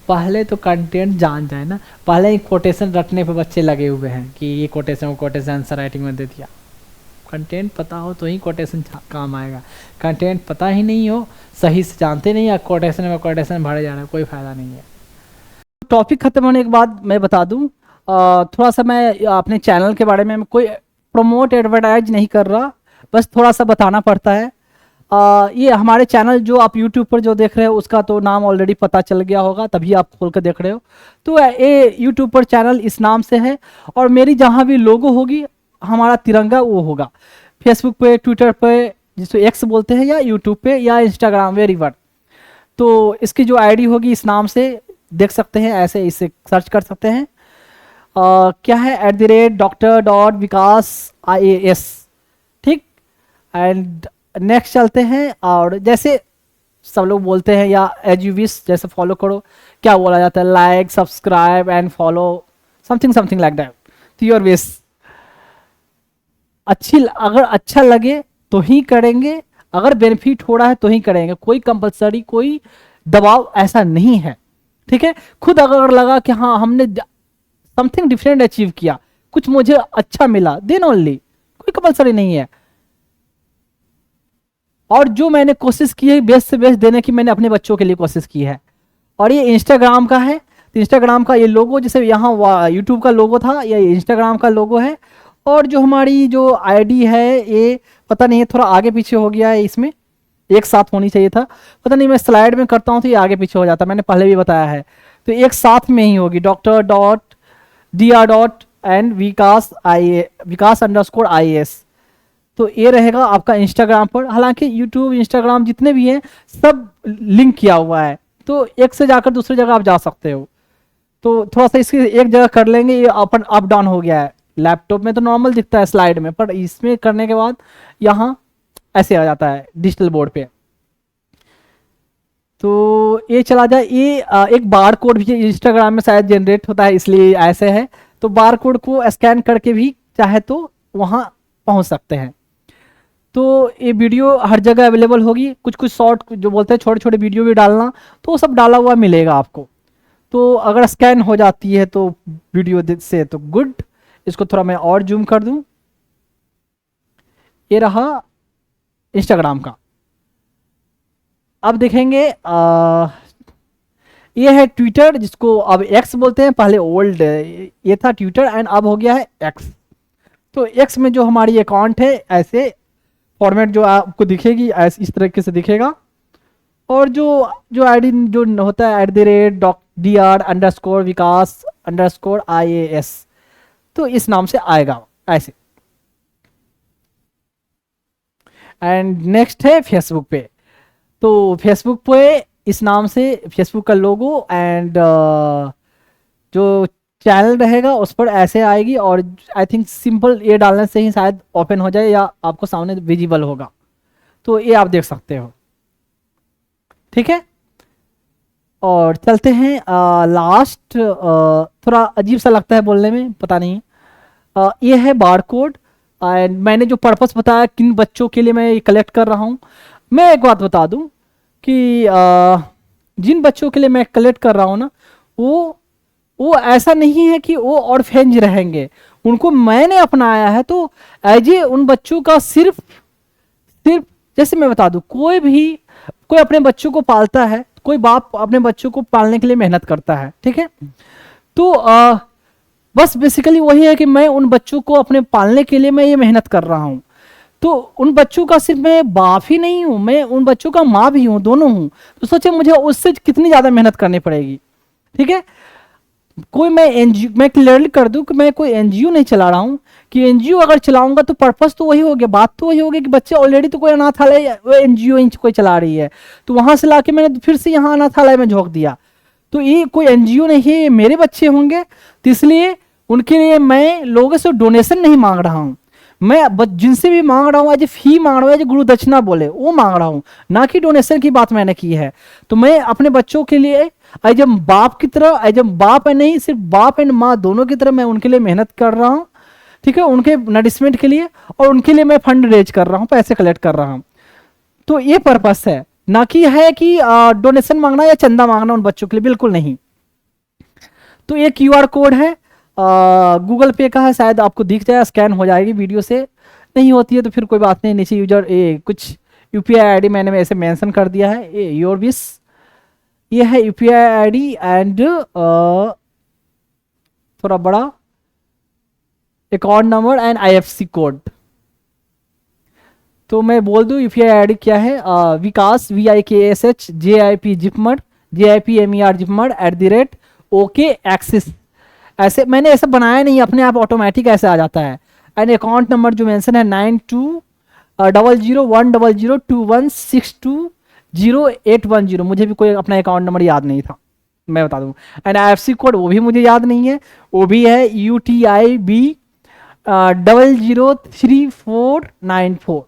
पहले तो कंटेंट जान जाए ना, पहले ही कोटेशन रटने पे बच्चे लगे हुए हैं कि ये कोटेशन आंसर राइटिंग में दे दिया। कंटेंट पता हो तो ही कोटेशन काम आएगा, कंटेंट पता ही नहीं हो, सही से जानते नहीं, या कोटेशन में कोटेशन भरे जा रहा है, कोई फ़ायदा नहीं है। टॉपिक खत्म होने के बाद मैं बता दूं, थोड़ा सा मैं अपने चैनल के बारे में कोई प्रमोट एडवर्टाइज नहीं कर रहा, बस थोड़ा सा बताना पड़ता है। ये हमारे चैनल जो आप यूट्यूब पर जो देख रहे हो उसका तो नाम ऑलरेडी पता चल गया होगा, तभी आप खोल कर देख रहे हो। तो ये यूट्यूब पर चैनल इस नाम से है, और मेरी जहाँ भी लोगो होगी हमारा तिरंगा वो होगा। फेसबुक पे, ट्विटर पे जिसको एक्स बोलते हैं, या यूट्यूब पे या इंस्टाग्राम, वेरीवर। तो इसकी जो आईडी होगी इस नाम से देख सकते हैं, ऐसे इसे सर्च कर सकते हैं। क्या है @Dr.Vikas IAS, ठीक। एंड नेक्स्ट चलते हैं, और जैसे सब लोग बोलते हैं या एज यू विश, जैसे फॉलो करो, क्या बोला जाता है, like subscribe and follow, something like that, तो योर विश। अगर अच्छा लगे तो ही करेंगे, अगर बेनिफिट हो रहा है तो ही करेंगे, कोई कंपलसरी कोई दबाव ऐसा नहीं है, ठीक है। खुद अगर लगा कि हाँ हमने समथिंग डिफरेंट अचीव किया, कुछ मुझे अच्छा मिला, देन ओनली, कोई कंपलसरी नहीं है। और जो मैंने कोशिश की है बेस्ट से बेस्ट देने की, मैंने अपने बच्चों के लिए कोशिश की है। और ये इंस्टाग्राम का है, तो इंस्टाग्राम का ये लोगो, जैसे यहाँ यूट्यूब का लोगो था, ये इंस्टाग्राम का लोगो है। और जो हमारी जो आईडी है ये पता नहीं है, थोड़ा आगे पीछे हो गया है, इसमें एक साथ होनी चाहिए था, पता नहीं, मैं स्लाइड में करता हूँ तो ये आगे पीछे हो जाता है, मैंने पहले भी बताया है। तो एक साथ में ही होगी, Dr.Vikas_IAS। तो ये रहेगा आपका इंस्टाग्राम पर। हालांकि यूट्यूब, इंस्टाग्राम जितने भी हैं सब लिंक किया हुआ है, तो एक से जाकर दूसरी जगह आप जा सकते हो। तो थोड़ा सा इसकी एक जगह कर लेंगे, ये अपन अप डाउन हो गया है। लैपटॉप में तो नॉर्मल दिखता है स्लाइड में, पर इसमें करने के बाद यहाँ ऐसे आ जाता है डिजिटल बोर्ड पे। तो ये चला जाए, ये एक बार कोड भी इंस्टाग्राम में शायद जनरेट होता है, इसलिए ऐसे है। तो बार कोड को स्कैन करके भी चाहे तो वहाँ पहुँच सकते हैं। तो ये वीडियो हर जगह अवेलेबल होगी, कुछ शॉर्ट जो बोलते हैं छोटे छोटे वीडियो भी डालना, तो वो सब डाला हुआ मिलेगा आपको। तो अगर स्कैन हो जाती है तो वीडियो से तो गुड। इसको थोड़ा मैं और जूम कर दूं, ये रहा इंस्टाग्राम का। अब देखेंगे ये है ट्विटर, जिसको अब एक्स बोलते हैं, पहले ओल्ड ये था ट्विटर एंड अब हो गया है एक्स। तो एक्स में जो हमारी अकाउंट है, ऐसे फॉर्मेट जो आपको दिखेगी ऐसे इस तरीके से दिखेगा। और जो आईडी जो होता है @Dr.Vikas_IAS, तो इस नाम से आएगा ऐसे। एंड नेक्स्ट है फेसबुक पे। तो फेसबुक पे इस नाम से फेसबुक का लोगो एंड जो चैनल रहेगा उस पर ऐसे आएगी। और आई थिंक सिंपल ये डालने से ही शायद ओपन हो जाए या आपको सामने विजिबल होगा, तो ये आप देख सकते हो, ठीक है। और चलते हैं लास्ट, थोड़ा अजीब सा लगता है बोलने में, पता नहीं। ये है बार कोड। एंड मैंने जो पर्पस बताया किन बच्चों के लिए मैं ये कलेक्ट कर रहा हूँ, मैं एक बात बता दूं कि जिन बच्चों के लिए मैं कलेक्ट कर रहा हूँ ना, वो ऐसा नहीं है कि वो ऑर्फेंज रहेंगे, उनको मैंने अपनाया है। तो एज ए उन बच्चों का सिर्फ जैसे मैं बता दूं, कोई अपने बच्चों को पालता है, कोई बाप अपने बच्चों को पालने के लिए मेहनत करता है, ठीक है। तो बस बेसिकली वही है कि मैं उन बच्चों को अपने पालने के लिए मैं ये मेहनत कर रहा हूँ। तो उन बच्चों का सिर्फ मैं बाप ही नहीं हूँ, मैं उन बच्चों का माँ भी हूँ, दोनों हूँ। तो सोचे मुझे उससे कितनी ज़्यादा मेहनत करनी पड़ेगी, ठीक है। कोई मैं एनजीओ, मैं क्लियरली कर दूं कि मैं कोई एनजीओ नहीं चला रहा हूं, कि एनजीओ अगर चलाऊंगा तो पर्पस तो वही हो गया, बात तो वही होगी कि बच्चे ऑलरेडी तो कोई अनाथालय एनजीओ कोई चला रही है, तो वहां से लाके मैंने फिर से यहाँ अनाथालय में झोंक दिया। तो ये कोई एनजीओ नहीं है, ये मेरे बच्चे होंगे, तो इसलिए उनके लिए मैं लोगों से डोनेशन नहीं मांग रहा हूँ, मैं जिनसे भी मांग रहा हूँ एज फी मांग रहा हूँ, एज गुरु दक्षिणा बोले वो मांग रहा हूँ, ना कि डोनेशन की बात मैंने की है। तो मैं अपने बच्चों के लिए एज बाप की तरह, एज बाप है नहीं, सिर्फ बाप एंड माँ दोनों की तरह मैं उनके लिए मेहनत कर रहा हूँ, ठीक है, उनके नरिशमेंट के लिए, और उनके लिए मैं फंड रेज कर रहा हूँ, पैसे कलेक्ट कर रहा हूँ। तो ये पर्पस है, ना कि है कि डोनेशन मांगना या चंदा मांगना उन बच्चों के लिए, बिल्कुल नहीं। तो ये क्यूआर कोड है, गूगल पे का है, शायद आपको दिख जाए, स्कैन हो जाएगी वीडियो से, नहीं होती है तो फिर कोई बात नहीं, नीचे यूजर कुछ यूपीआई आईडी मैंने ऐसे मेंशन कर दिया है, ये योर विश, ये है यूपीआई आईडी एंड थोड़ा बड़ा account number and IFSC code. तो मैं बोल दूं यूपीआई आईडी क्या है, विकास VIKSH JIP JIPMER @OK axis, ऐसे मैंने ऐसा बनाया नहीं, अपने आप ऑटोमेटिक ऐसे आ जाता है। एंड अकाउंट नंबर जो मेंशन है 9200100216200810, मुझे भी कोई अपना अकाउंट नंबर याद नहीं था, मैं बता दूं। एंड आईएफएससी कोड वो भी मुझे याद नहीं है, वो भी है UTIB 003494,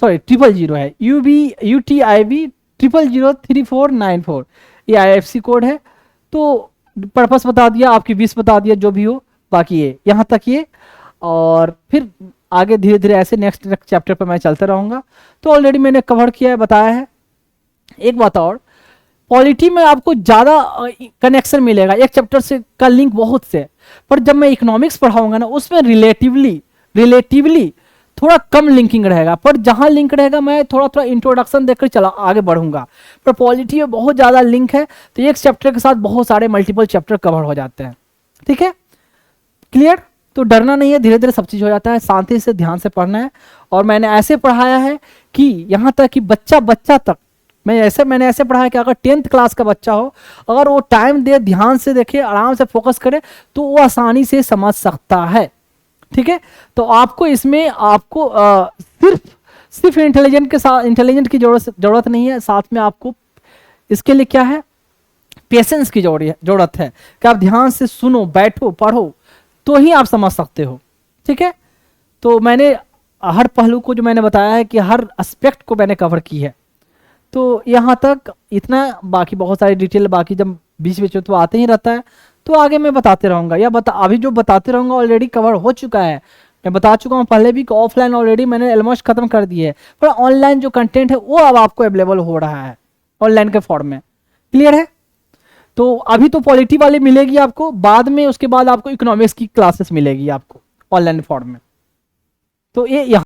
सॉरी 000 है, UTIB 003494, ये आईएफएससी कोड है। तो पर्पस बता दिया, आपकी विश बता दिया, जो भी हो, बाकी ये यहाँ तक ये, और फिर आगे धीरे धीरे ऐसे नेक्स्ट चैप्टर पर मैं चलते रहूँगा। तो ऑलरेडी मैंने कवर किया है, बताया है। एक बात और, पॉलिटी में आपको ज़्यादा कनेक्शन मिलेगा, एक चैप्टर से का लिंक बहुत से, पर जब मैं इकोनॉमिक्स पढ़ाऊंगा ना, उसमें रिलेटिवली थोड़ा कम लिंकिंग रहेगा, पर जहां लिंक रहेगा मैं थोड़ा थोड़ा इंट्रोडक्शन देकर चला आगे बढ़ूंगा। पर पॉलिटी में बहुत ज़्यादा लिंक है, तो एक चैप्टर के साथ बहुत सारे मल्टीपल चैप्टर कवर हो जाते हैं, ठीक है, क्लियर। तो डरना नहीं है, धीरे धीरे सब चीज़ हो जाता है, शांति से ध्यान से पढ़ना है। और मैंने ऐसे पढ़ाया है कि यहाँ तक कि बच्चा तक मैंने ऐसे पढ़ाया कि अगर 10th क्लास का बच्चा हो, अगर वो टाइम दे, ध्यान से देखे, आराम से फोकस करे, तो वो आसानी से समझ सकता है, ठीक है। तो आपको इसमें आपको सिर्फ इंटेलिजेंट के साथ, इंटेलिजेंट की जरूरत नहीं है, साथ में आपको इसके लिए क्या है, पेशेंस की जरूरत है, कि आप ध्यान से सुनो, बैठो, पढ़ो, तो ही आप समझ सकते हो, ठीक है। तो मैंने हर पहलू को जो मैंने बताया है कि हर एस्पेक्ट को मैंने कवर की है। तो यहाँ तक इतना, बाकी बहुत सारी डिटेल बाकी जब बीच बीच में तो आते ही रहता है, तो आगे मैं बताते रहूँगा, या अभी जो बताते रहूँगा ऑलरेडी कवर हो चुका है, मैं बता चुका हूँ पहले भी कि ऑफलाइन ऑलरेडी मैंने ऑलमोस्ट खत्म कर दिए है, पर ऑनलाइन जो कंटेंट है वो अब आपको अवेलेबल हो रहा है ऑनलाइन के फॉर्म में, क्लियर है। तो अभी तो पॉलिटी वाली मिलेगी आपको, बाद में उसके बाद आपको इकोनॉमिक्स की क्लासेस मिलेगी आपको ऑनलाइन फॉर्म में। तो ये यहाँ